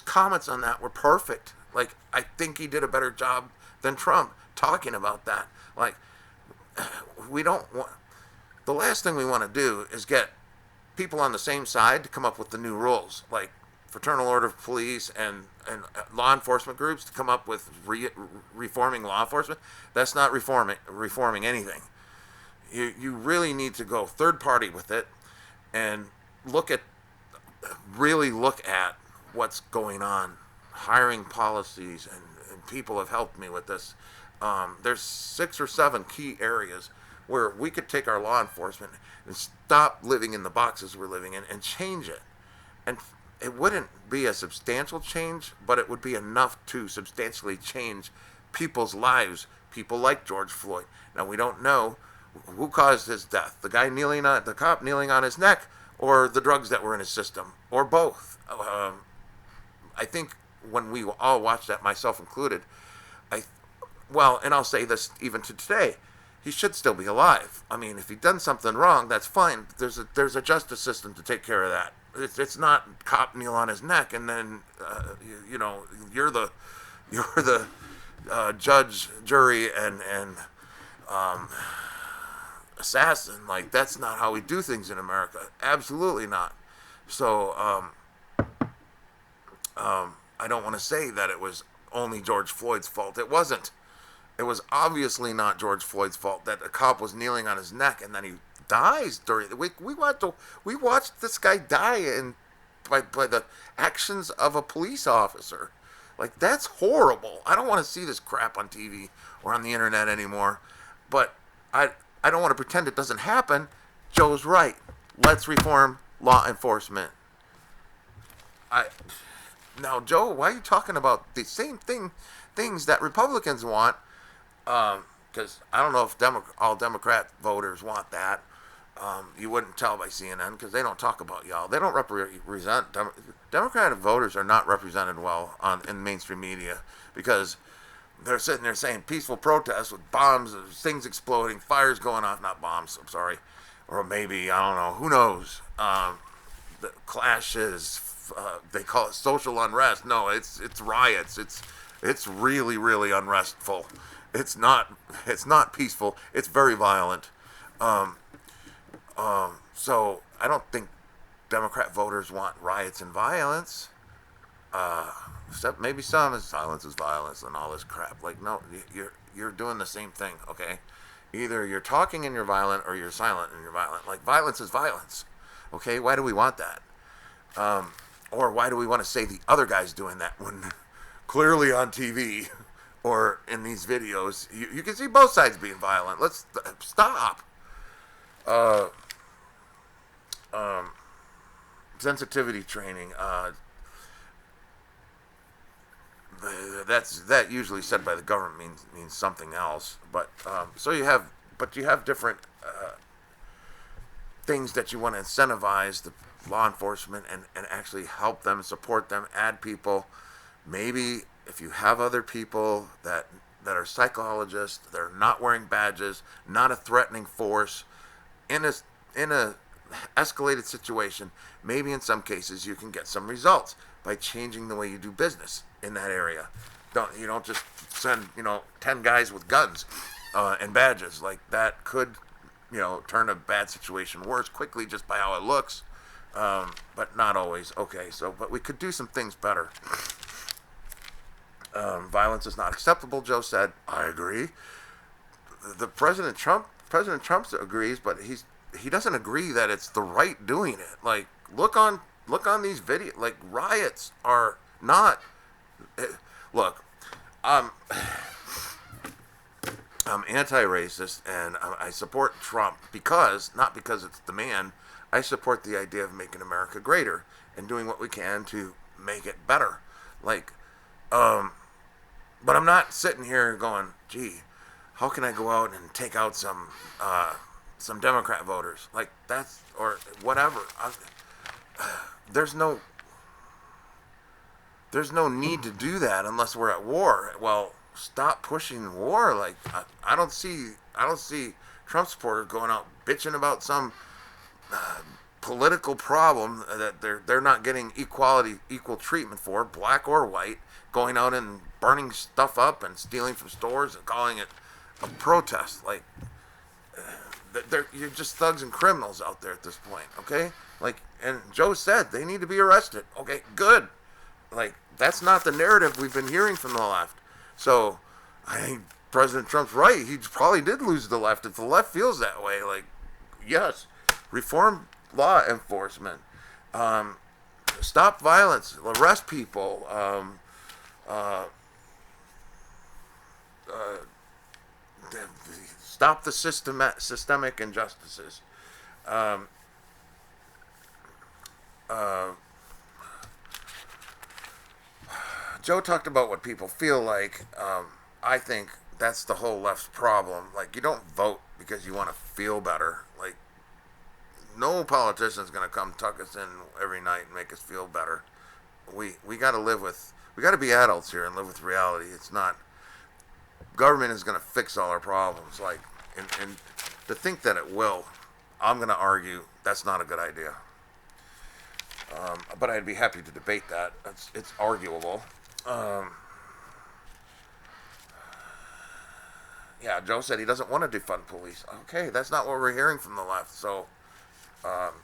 comments on that were perfect. Like, I think he did a better job than Trump talking about that. Like, we don't want. The last thing we want to do is get people on the same side to come up with the new rules, like Fraternal Order of Police and law enforcement groups to come up with reforming law enforcement. That's not reforming anything. You really need to go third party with it and really look at what's going on. Hiring policies, and people have helped me with this. There's 6 or 7 key areas where we could take our law enforcement and stop living in the boxes we're living in and change it. And it wouldn't be a substantial change, but it would be enough to substantially change people's lives, people like George Floyd. Now, we don't know who caused his death, the cop kneeling on his neck, or the drugs that were in his system, or both. I think when we all watched that, myself included, and I'll say this even to today, he should still be alive. I mean, if he'd done something wrong, that's fine. There's a justice system to take care of that. It's not cop kneel on his neck and then you're the judge, jury, and assassin. Like, that's not how we do things in America. Absolutely not. So I don't want to say that it was only George Floyd's fault. It wasn't. It was obviously not George Floyd's fault that a cop was kneeling on his neck and then he dies during the week. We watched this guy die by the actions of a police officer. Like, that's horrible. I don't want to see this crap on TV or on the internet anymore. But I don't want to pretend it doesn't happen. Joe's right. Let's reform law enforcement. Now, Joe, why are you talking about the same things that Republicans want? Because I don't know if all Democrat voters want that. You wouldn't tell by CNN because they don't talk about y'all. They don't represent Democratic voters are not represented well in mainstream media because they're sitting there saying peaceful protests with bombs, things exploding, fires going off. Not bombs, I'm sorry, or maybe I don't know. Who knows? The clashes. They call it social unrest. No, it's riots. It's really, really unrestful. It's not peaceful. It's very violent. So I don't think Democrat voters want riots and violence. Except maybe some. Silence is violence and all this crap. Like, no, you're doing the same thing. Okay, either you're talking and you're violent, or you're silent and you're violent. Like, violence is violence. Okay, why do we want that? Or why do we want to say the other guy's doing that when clearly on TV or in these videos, you can see both sides being violent. Let's stop. Sensitivity training. That usually said by the government means something else. But you have different things that you want to incentivize the law enforcement and actually help them, support them, add people. Maybe if you have other people that are psychologists, they're not wearing badges, not a threatening force, in a escalated situation, maybe in some cases you can get some results by changing the way you do business in that area. You don't just send 10 guys with guns and badges. Like, that could turn a bad situation worse quickly just by how it looks. But not always. Okay, but we could do some things better. Violence is not acceptable, Joe said. I agree. President Trump agrees, but he doesn't agree that it's the right doing it. Like, look on these videos. Like, riots are not. Look, I'm anti-racist and I support Trump not because it's the man. I support the idea of making America greater and doing what we can to make it better. Like, but I'm not sitting here going, gee, how can I go out and take out some Democrat voters? Like, that's, or whatever. There's no need to do that unless we're at war. Well, stop pushing war. Like, I don't see Trump supporters going out bitching about some political problem that they're not getting equal treatment for, black or white, going out and burning stuff up and stealing from stores and calling it a protest. Like, you're just thugs and criminals out there at this point, okay? Like, and Joe said they need to be arrested. Okay, good. Like, that's not the narrative we've been hearing from the left. So I think President Trump's right. He probably did lose the left. If the left feels that way, like, yes, reform law enforcement, stop violence, arrest people, stop the systemic injustices. Joe talked about what people feel like. I think that's the whole left's problem. Like, you don't vote because you want to feel better. Like, no politician's going to come tuck us in every night and make us feel better. We got to live with, we got to be adults here and live with reality. It's not, government is going to fix all our problems. Like, and to think that it will, I'm going to argue that's not a good idea. But I'd be happy to debate that. It's arguable. Yeah, Joe said he doesn't want to defund police. Okay, that's not what we're hearing from the left. So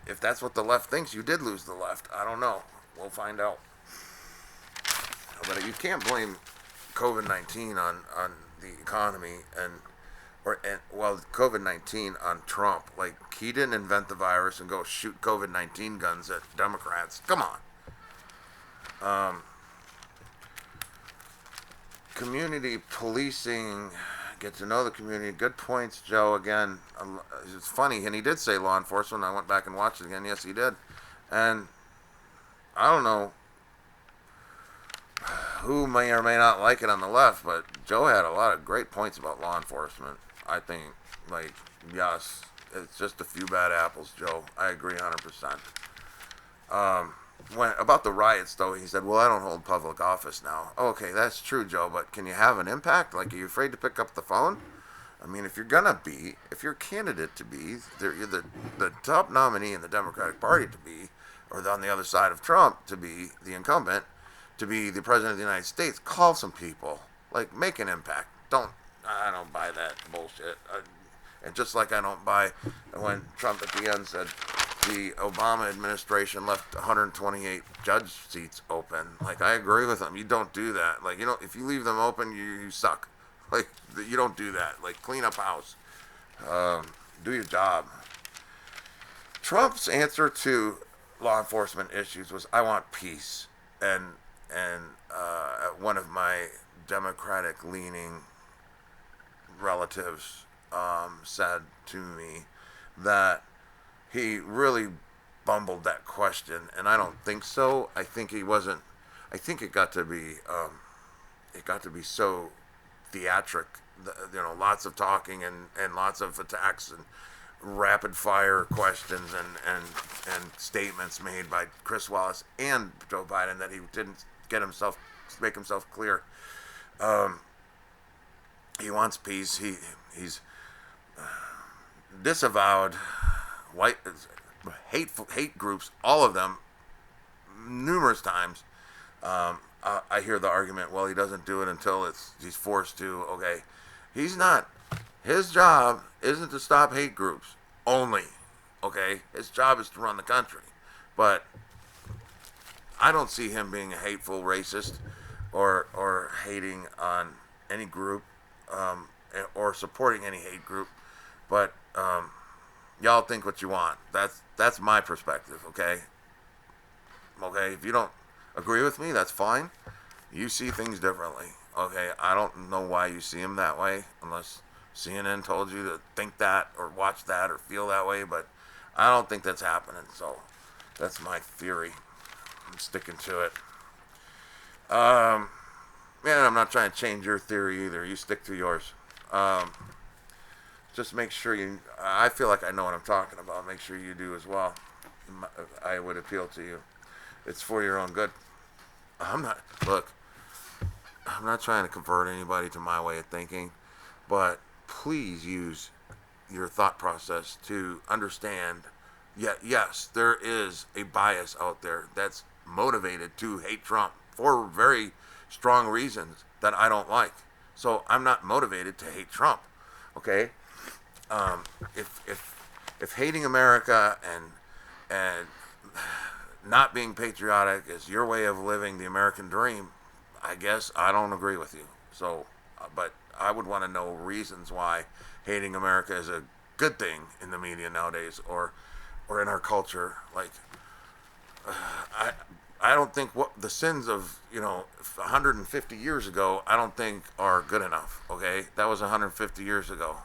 if that's what the left thinks, you did lose the left. I don't know. We'll find out. But you can't blame COVID-19 on the economy COVID-19 on Trump. Like, he didn't invent the virus and go shoot COVID-19 guns at Democrats. Come on. Community policing, get to know the community. Good points, Joe. Again, it's funny, and he did say law enforcement. I went back and watched it again. Yes, he did. And I don't know who may or may not like it on the left, but Joe had a lot of great points about law enforcement. I think, like, yes, it's just a few bad apples, Joe. I agree 100%. About the riots, though, he said, well, I don't hold public office now. Okay, that's true, Joe, but can you have an impact? Like, are you afraid to pick up the phone? I mean, if you're a candidate to be, you're the top nominee in the Democratic Party to be, or on the other side of Trump to be the incumbent, to be the president of the United States, call some people. Like, make an impact. I don't buy that bullshit. And just like I don't buy when Trump at the end said the Obama administration left 128 judge seats open. Like, I agree with him. You don't do that. Like, if you leave them open, you suck. Like, you don't do that. Like, clean up house. Do your job. Trump's answer to law enforcement issues was, I want peace. And one of my Democratic-leaning relatives said to me that he really bumbled that question, and I don't think so. I think he wasn't. I think it got to be so theatric, lots of talking and lots of attacks and rapid fire questions and statements made by Chris Wallace and Joe Biden that he didn't make himself clear. He wants peace. He's disavowed hate groups, all of them, numerous times. I hear the argument, well, he doesn't do it until he's forced to. Okay, he's not. His job isn't to stop hate groups only. Okay, his job is to run the country. But I don't see him being a hateful racist or hating on any group or supporting any hate group. But y'all think what you want. That's my perspective. Okay. If you don't agree with me, that's fine. You see things differently. Okay, I don't know why you see them that way, unless CNN told you to think that or watch that or feel that way, but I don't think that's happening. So that's my theory. I'm sticking to it. Man, I'm not trying to change your theory either. You stick to yours. Just make sure I feel like I know what I'm talking about. Make sure you do as well. I would appeal to you. It's for your own good. I'm not trying to convert anybody to my way of thinking, but please use your thought process to understand. Yes, there is a bias out there that's motivated to hate Trump for very strong reasons that I don't like. So I'm not motivated to hate Trump. Okay? If hating America and not being patriotic is your way of living the American dream, I guess I don't agree with you. So, but I would want to know reasons why hating America is a good thing in the media nowadays, or in our culture. Like, I don't think what the sins of 150 years ago, I don't think are good enough. Okay, that was 150 years ago.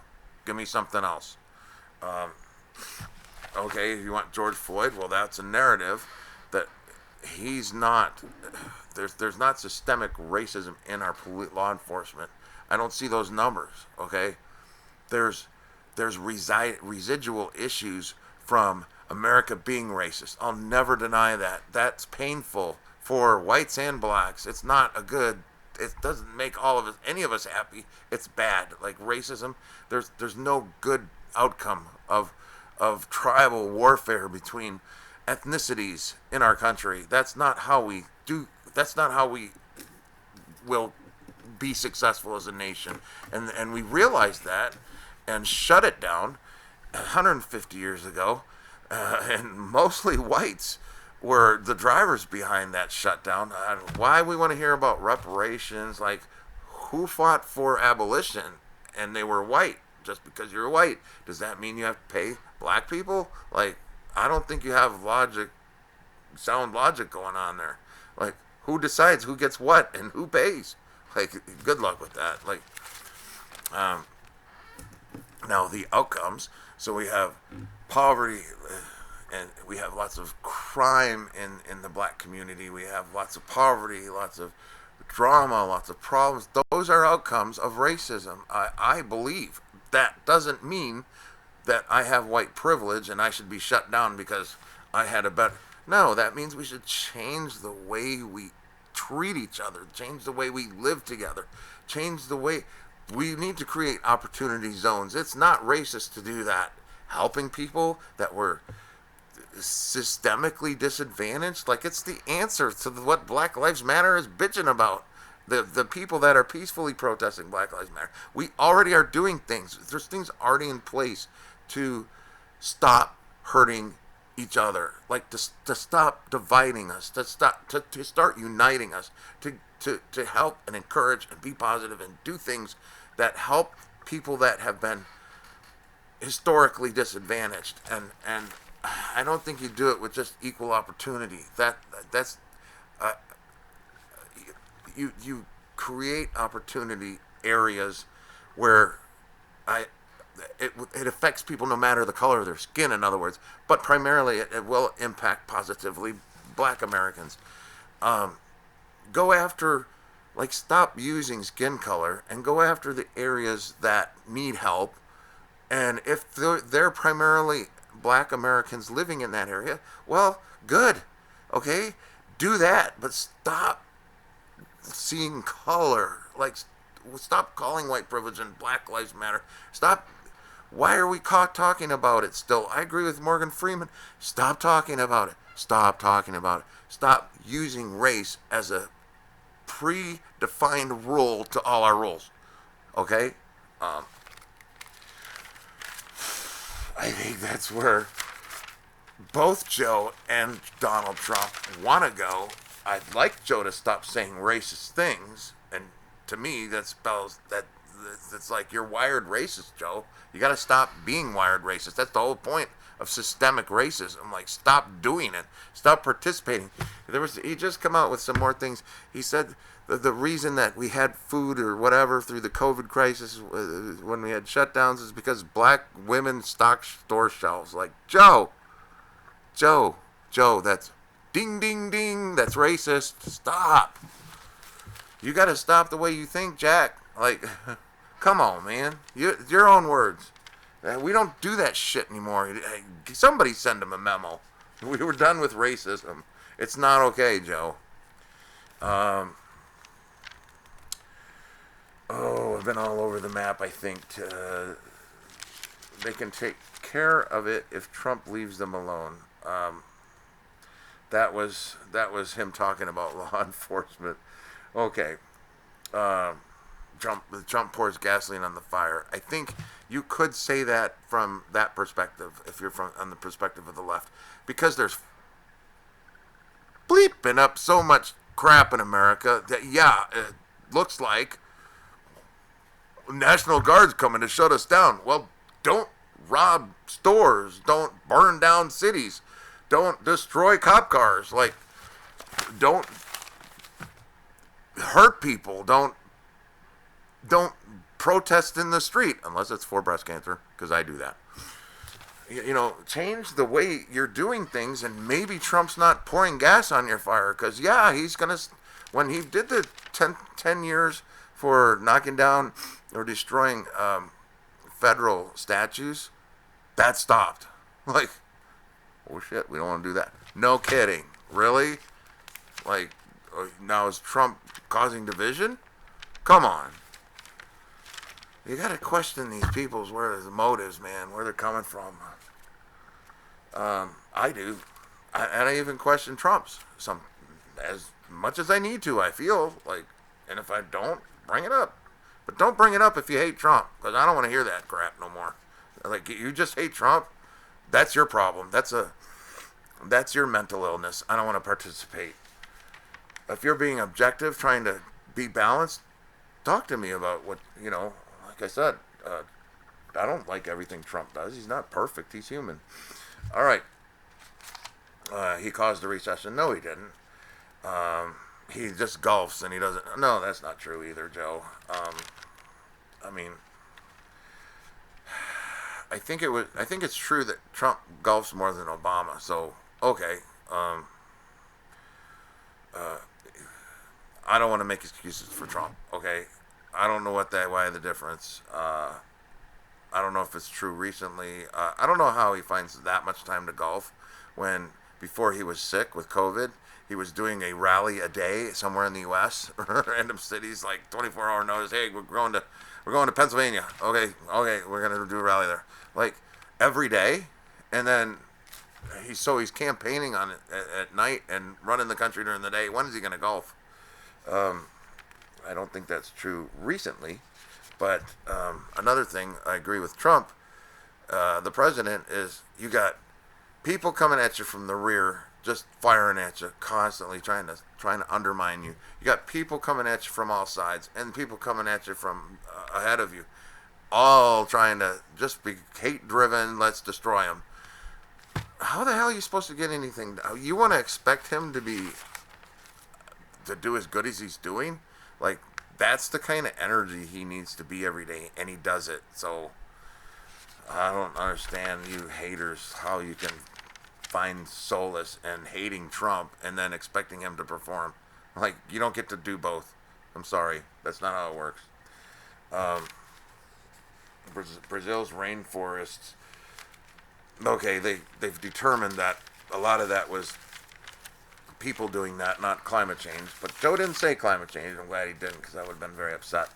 Give me something else. Okay, if you want George Floyd, well, that's a narrative that he's not. There's not systemic racism in our law enforcement. I don't see those numbers. Okay, there's residual issues from America being racist. I'll never deny that. That's painful for whites and blacks. It's not a good. It doesn't make any of us happy. It's bad. Like racism, there's no good outcome of tribal warfare between ethnicities in our country. That's not how we do. That's not how we will be successful as a nation. And we realized that and shut it down 150 years ago. And mostly whites were the drivers behind that shutdown. Why we want to hear about reparations? Like, who fought for abolition and they were white? Just because you're white, does that mean you have to pay black people? Like, I don't think you have sound logic going on there. Like, who decides who gets what and who pays? Like, good luck with that. Like, now the outcomes. So we have poverty, and we have lots of crime in the black community. We have lots of poverty, lots of drama, lots of problems. Those are outcomes of racism. I believe that doesn't mean that I have white privilege and I should be shut down because I had a better. No, that means we should change the way we treat each other, change the way we live together, change the way we need to create opportunity zones. It's not racist to do that. Helping people that were systemically disadvantaged, like it's the answer to what Black Lives Matter is bitching about. The people that are peacefully protesting Black Lives Matter. We already are doing things. There's things already in place to stop hurting each other, like to stop dividing us, to start uniting us, to help and encourage and be positive and do things that help people that have been historically disadvantaged. And I don't think you do it with just equal opportunity. That's you create opportunity areas where it affects people no matter the color of their skin, in other words, but primarily it will impact positively Black Americans. Go after, like, stop using skin color and go after the areas that need help. And if they're primarily Black Americans living in that area, well, good, okay, do that, but stop seeing color. Like, stop calling white privilege and Black Lives Matter. Stop. Why are we talking about it still? I agree with Morgan Freeman. Stop talking about it. Stop talking about it. Stop using race as a predefined rule to all our rules. Okay? I think that's where both Joe and Donald Trump want to go. I'd like Joe to stop saying racist things, and to me that spells that's like you're wired racist, Joe. You got to stop being wired racist. That's the whole point of systemic racism. Like, stop doing it. Stop participating. He just come out with some more things. He said the reason that we had food or whatever through the COVID crisis when we had shutdowns is because black women stocked store shelves. Like, Joe, that's ding, ding, ding. That's racist. Stop. You got to stop the way you think, Jack. Like, come on, man. Your own words. We don't do that shit anymore. Somebody send him a memo. We were done with racism. It's not okay, Joe. I've been all over the map, I think. They can take care of it if Trump leaves them alone. That was him talking about law enforcement. Okay. Trump pours gasoline on the fire. I think you could say that from that perspective, if you're on the perspective of the left, because there's bleeping up so much crap in America that, yeah, it looks like National Guard's coming to shut us down. Well, don't rob stores. Don't burn down cities. Don't destroy cop cars. Like, don't hurt people. Don't protest in the street unless it's for breast cancer, because I do that. Change the way you're doing things, and maybe Trump's not pouring gas on your fire, because, yeah, he's going to, when he did the 10 years for knocking down or destroying federal statues, that stopped. Like, oh shit, we don't want to do that. No kidding. Really? Like, now is Trump causing division? Come on. You gotta question these people's where the motives, man, where they're coming from. I do. And I even question Trump's some as much as I need to. I feel like, and if I don't, bring it up. But don't bring it up if you hate Trump, because I don't want to hear that crap no more. Like, you just hate Trump. That's your problem. That's your mental illness. I don't want to participate. If you're being objective, trying to be balanced, talk to me about what, like I said, I don't like everything Trump does. He's not perfect. He's human. All right. He caused a recession. No, he didn't. He just golfs and he doesn't. No, that's not true either, Joe. I mean, I think it's true that Trump golfs more than Obama. So, okay. I don't want to make excuses for Trump. Okay. I don't know why the difference. I don't know if it's true recently. I don't know how he finds that much time to golf when before he was sick with COVID, he was doing a rally a day somewhere in the U.S. Random cities, like 24-hour notice. Hey, we're going to Pennsylvania. Okay, we're gonna do a rally there. Like every day, and then he's campaigning on it at night and running the country during the day. When is he gonna golf? I don't think that's true recently. But another thing, I agree with Trump. The president is, you got people coming at you from the rear, just firing at you constantly, trying to undermine you. You got people coming at you from all sides, and people coming at you from ahead of you, all trying to just be hate-driven. Let's destroy him. How the hell are you supposed to get anything? You want to expect him to do as good as he's doing? Like, that's the kind of energy he needs to be every day, and he does it. So I don't understand you haters, how you can find solace in hating Trump and then expecting him to perform. Like, you don't get to do both. I'm sorry. That's not how it works. Brazil's rainforests, okay, they've determined that a lot of that was people doing that, not climate change. But Joe didn't say climate change. I'm glad he didn't, because I would have been very upset.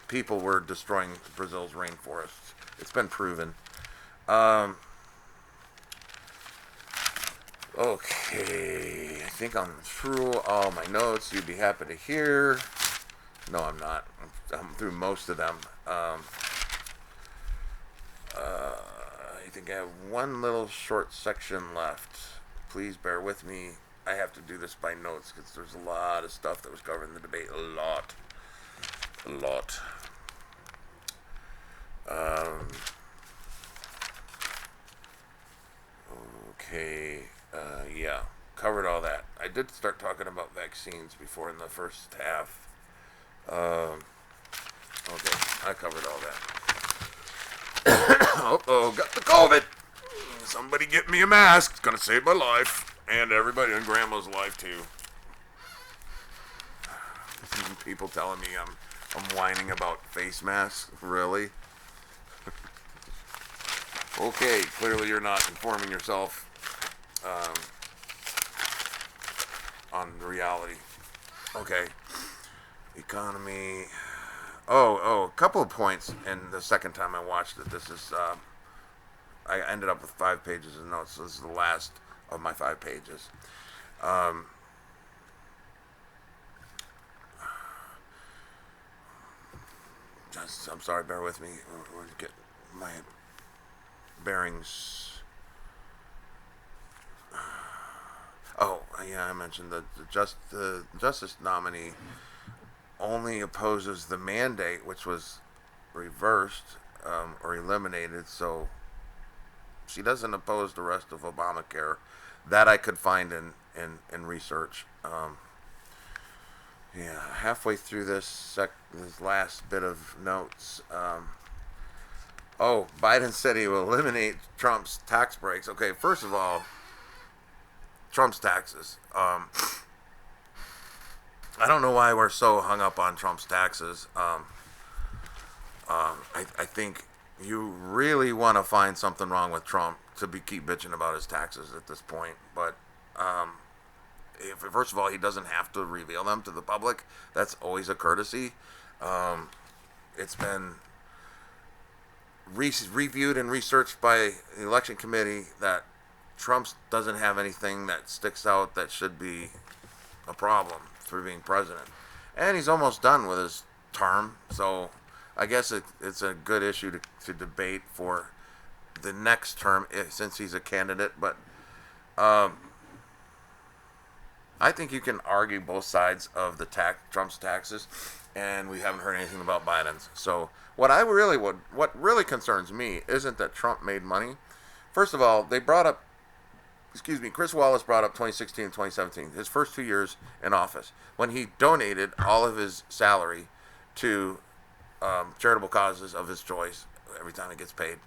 People were destroying Brazil's rainforests. It's been proven. Okay, I think I'm through all my notes. You'd be happy to hear. No, I'm not. I'm through most of them. I think I have one little short section left. Please bear with me. I have to do this by notes because there's a lot of stuff that was covered in the debate. A lot. Okay. Yeah. Covered all that. I did start talking about vaccines before in the first half. Okay. I covered all that. Got the COVID. Somebody get me a mask. It's gonna save my life. And everybody and Grandma's life too. People telling me I'm whining about face masks. Really? Okay, clearly you're not informing yourself on reality. Okay. Economy. A couple of points. And the second time I watched it, this is I ended up with 5 pages of notes. So this is the last of my 5 pages. I'm sorry, bear with me. We'll get my bearings. Oh, yeah, I mentioned that the justice nominee only opposes the mandate, which was reversed or eliminated, so she doesn't oppose the rest of Obamacare. That I could find in research. Yeah, halfway through this last bit of notes. Biden said he will eliminate Trump's tax breaks. Okay, first of all, Trump's taxes. I don't know why we're so hung up on Trump's taxes. I think you really want to find something wrong with Trump to keep bitching about his taxes at this point. But first of all, he doesn't have to reveal them to the public. That's always a courtesy. It's been reviewed and researched by the election committee that Trump doesn't have anything that sticks out that should be a problem for being president. And he's almost done with his term, so I guess it's a good issue to debate for the next term since he's a candidate. But I think you can argue both sides of the Trump's taxes, and we haven't heard anything about Biden's. So what really concerns me isn't that Trump made money. First of all, Chris Wallace brought up 2016 and 2017, his first 2 years in office, when he donated all of his salary to charitable causes of his choice every time he gets paid.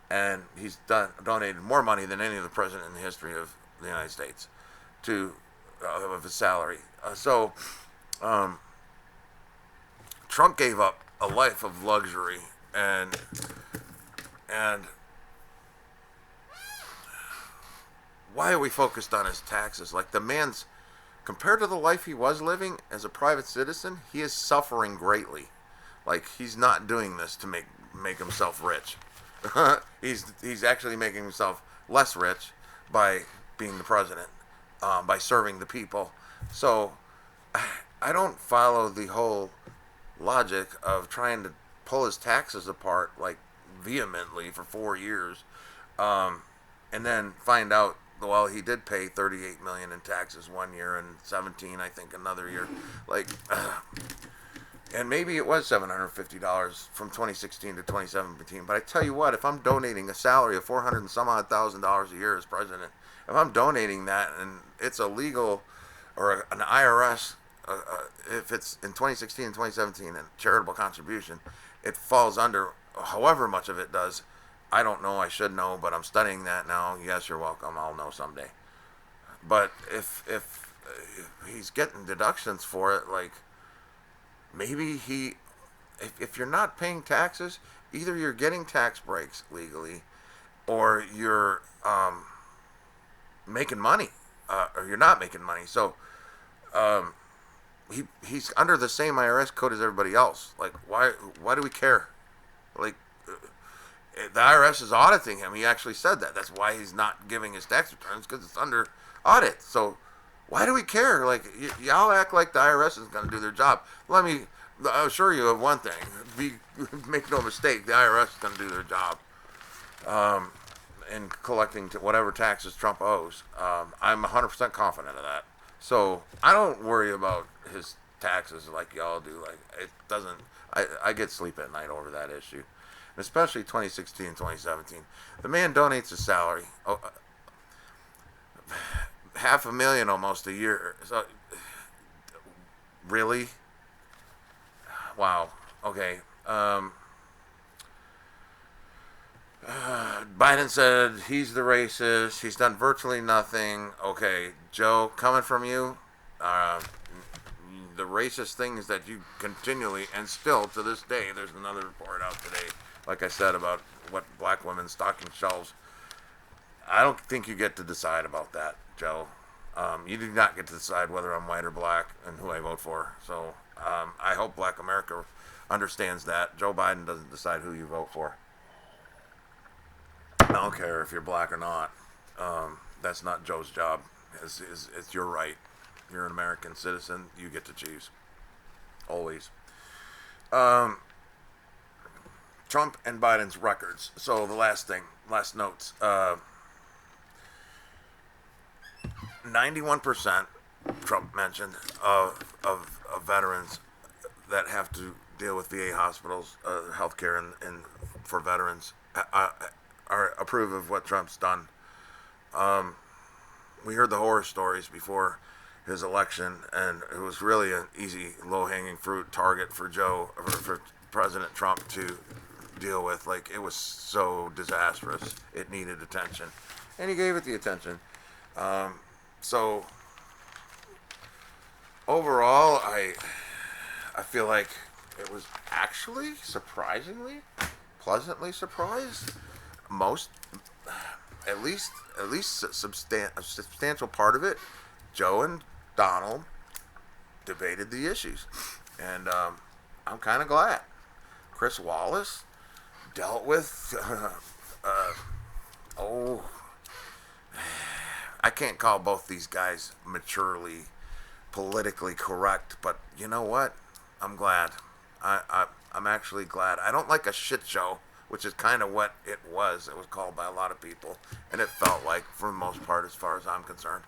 And he's donated more money than any other president in the history of the United States of his salary. Trump gave up a life of luxury and why are we focused on his taxes? Like, the man's, compared to the life he was living as a private citizen, he is suffering greatly. Like, he's not doing this to make himself rich. He's actually making himself less rich by being the president, by serving the people. So I don't follow the whole logic of trying to pull his taxes apart like vehemently for 4 years, and then find out, well, he did pay $38 million in taxes 1 year and 17, I think, another year. Like, and maybe it was $750 from 2016 to 2017. But I tell you what, if I'm donating a salary of $400 and some odd $1,000 a year as president, if I'm donating that and it's illegal, or an IRS, if it's in 2016 and 2017 and charitable contribution, it falls under however much of it does. I don't know. I should know, but I'm studying that now. Yes, you're welcome. I'll know someday. But if he's getting deductions for it, like, maybe if you're not paying taxes, either you're getting tax breaks legally, or you're making money, or you're not making money. So he's under the same IRS code as everybody else. Like, why do we care? Like, the IRS is auditing him. He actually said that. That's why he's not giving his tax returns, because it's under audit. So why do we care? Like, y'all act like the IRS is going to do their job. I'll assure you of one thing. Make no mistake, the IRS is going to do their job in collecting whatever taxes Trump owes. I'm 100% confident of that. So I don't worry about his taxes like y'all do. Like, it doesn't. I get sleep at night over that issue. Especially 2016 and 2017. The man donates his salary, $500,000 almost a year. So, really? Wow. Okay. Biden said he's the racist. He's done virtually nothing. Okay, Joe, coming from you, the racist things that you continually, and still to this day, there's another report out today, like I said, about what black women stocking shelves. I don't think you get to decide about that, Joe. You do not get to decide whether I'm white or black and who I vote for. So I hope Black America understands that. Joe Biden doesn't decide who you vote for. I don't care if you're black or not. That's not Joe's job. It's your right. You're an American citizen. You get to choose. Always. Trump and Biden's records. So the last notes. 91%, Trump mentioned, of veterans that have to deal with VA hospitals, healthcare, and for veterans are approve of what Trump's done. We heard the horror stories before his election, and it was really an easy, low-hanging fruit target for for President Trump to deal with. Like, it was so disastrous. It needed attention, and he gave it the attention. So overall, I feel like it was actually surprisingly pleasantly surprised. Most, at least a substantial part of it, Joe and Donald debated the issues, and I'm kind of glad. Chris Wallace dealt with oh, I can't call both these guys maturely politically correct, but you know what? I'm glad. I'm actually glad. I don't like a shit show, which is kind of what it was. It was called by a lot of people, and it felt like, for the most part, as far as I'm concerned.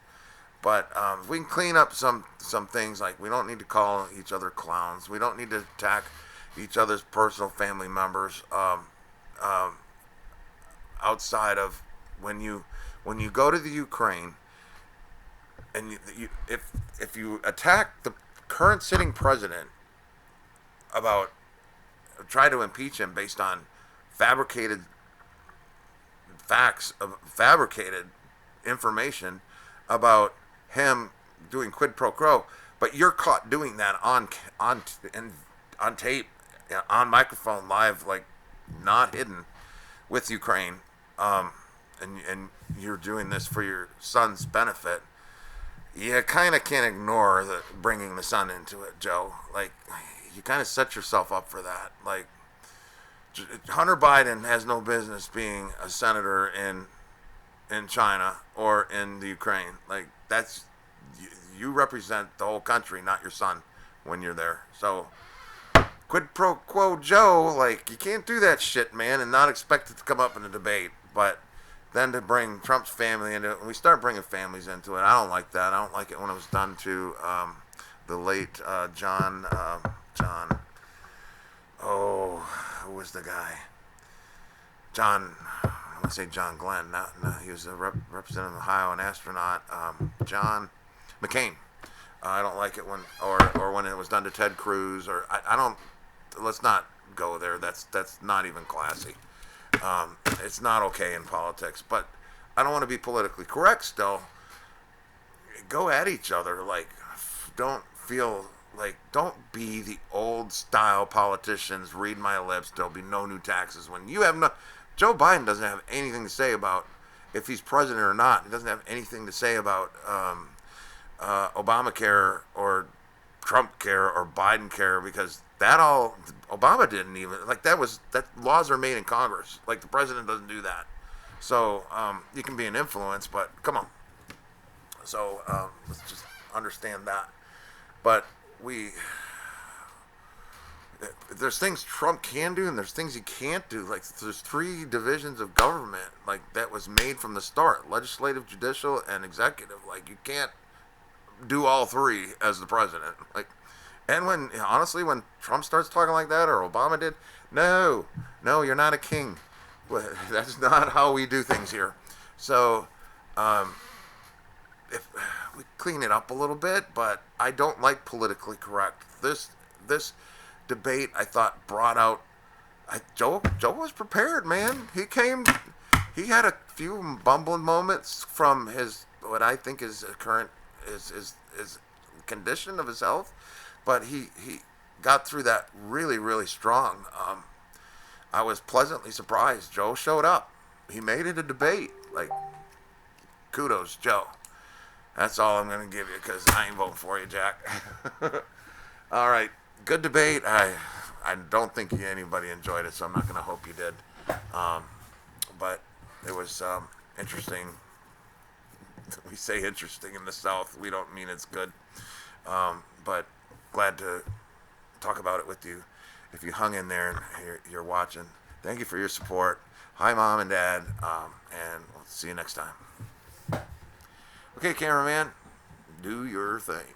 But we can clean up some things. Like, we don't need to call each other clowns. We don't need to attack each other's personal family members. Um, Outside of when you go to the Ukraine, and if you attack the current sitting president about, try to impeach him based on fabricated facts of fabricated information about him doing quid pro quo, but you're caught doing that on tape, on microphone, live, like, not hidden, with Ukraine, and you're doing this for your son's benefit. You kind of can't ignore bringing the son into it, Joe. Like, you kind of set yourself up for that. Like, Hunter Biden has no business being a senator in China or in the Ukraine. Like, that's, you represent the whole country, not your son, when you're there. So, quid pro quo Joe, like, you can't do that shit, man, and not expect it to come up in a debate. But then to bring Trump's family into it, and we start bringing families into it, I don't like that. I don't like it when it was done to the late John, oh, who was the guy? John, I want to say John Glenn. No, he was a representative of Ohio, an astronaut. John McCain. I don't like it when, or when it was done to Ted Cruz, or I don't. Let's not go there. That's not even classy. It's not okay in politics. But I don't want to be politically correct. Still, go at each other. Like, don't feel like, don't be the old style politicians. Read my lips. There'll be no new taxes when you have no. Joe Biden doesn't have anything to say about if he's president or not. He doesn't have anything to say about Obamacare or Trump care or Biden care, because that all Obama didn't even, like, that laws are made in Congress. Like, the president doesn't do that. So you can be an influence, but come on. So let's just understand that. But there's things Trump can do and there's things he can't do. Like, there's three divisions of government, like, that was made from the start: legislative, judicial, and executive. Like, you can't do all three as the president. Like, and when Trump starts talking like that, or Obama did, no, you're not a king. That's not how we do things here. So if we clean it up a little bit, but I don't like politically correct. This debate, I thought, brought out. Joe was prepared, man. He had a few bumbling moments from what I think is current is condition of his health, but he got through that really, really strong. I was pleasantly surprised. Joe showed up. He made it a debate. Like, kudos, Joe. That's all I'm going to give you, because I ain't voting for you, Jack. All right. Good debate. I don't think anybody enjoyed it, so I'm not going to hope you did. But it was interesting. We say interesting in the South. We don't mean it's good. But glad to talk about it with you. If you hung in there and you're watching, thank you for your support. Hi, Mom and Dad, and we'll see you next time. Okay, cameraman, do your thing.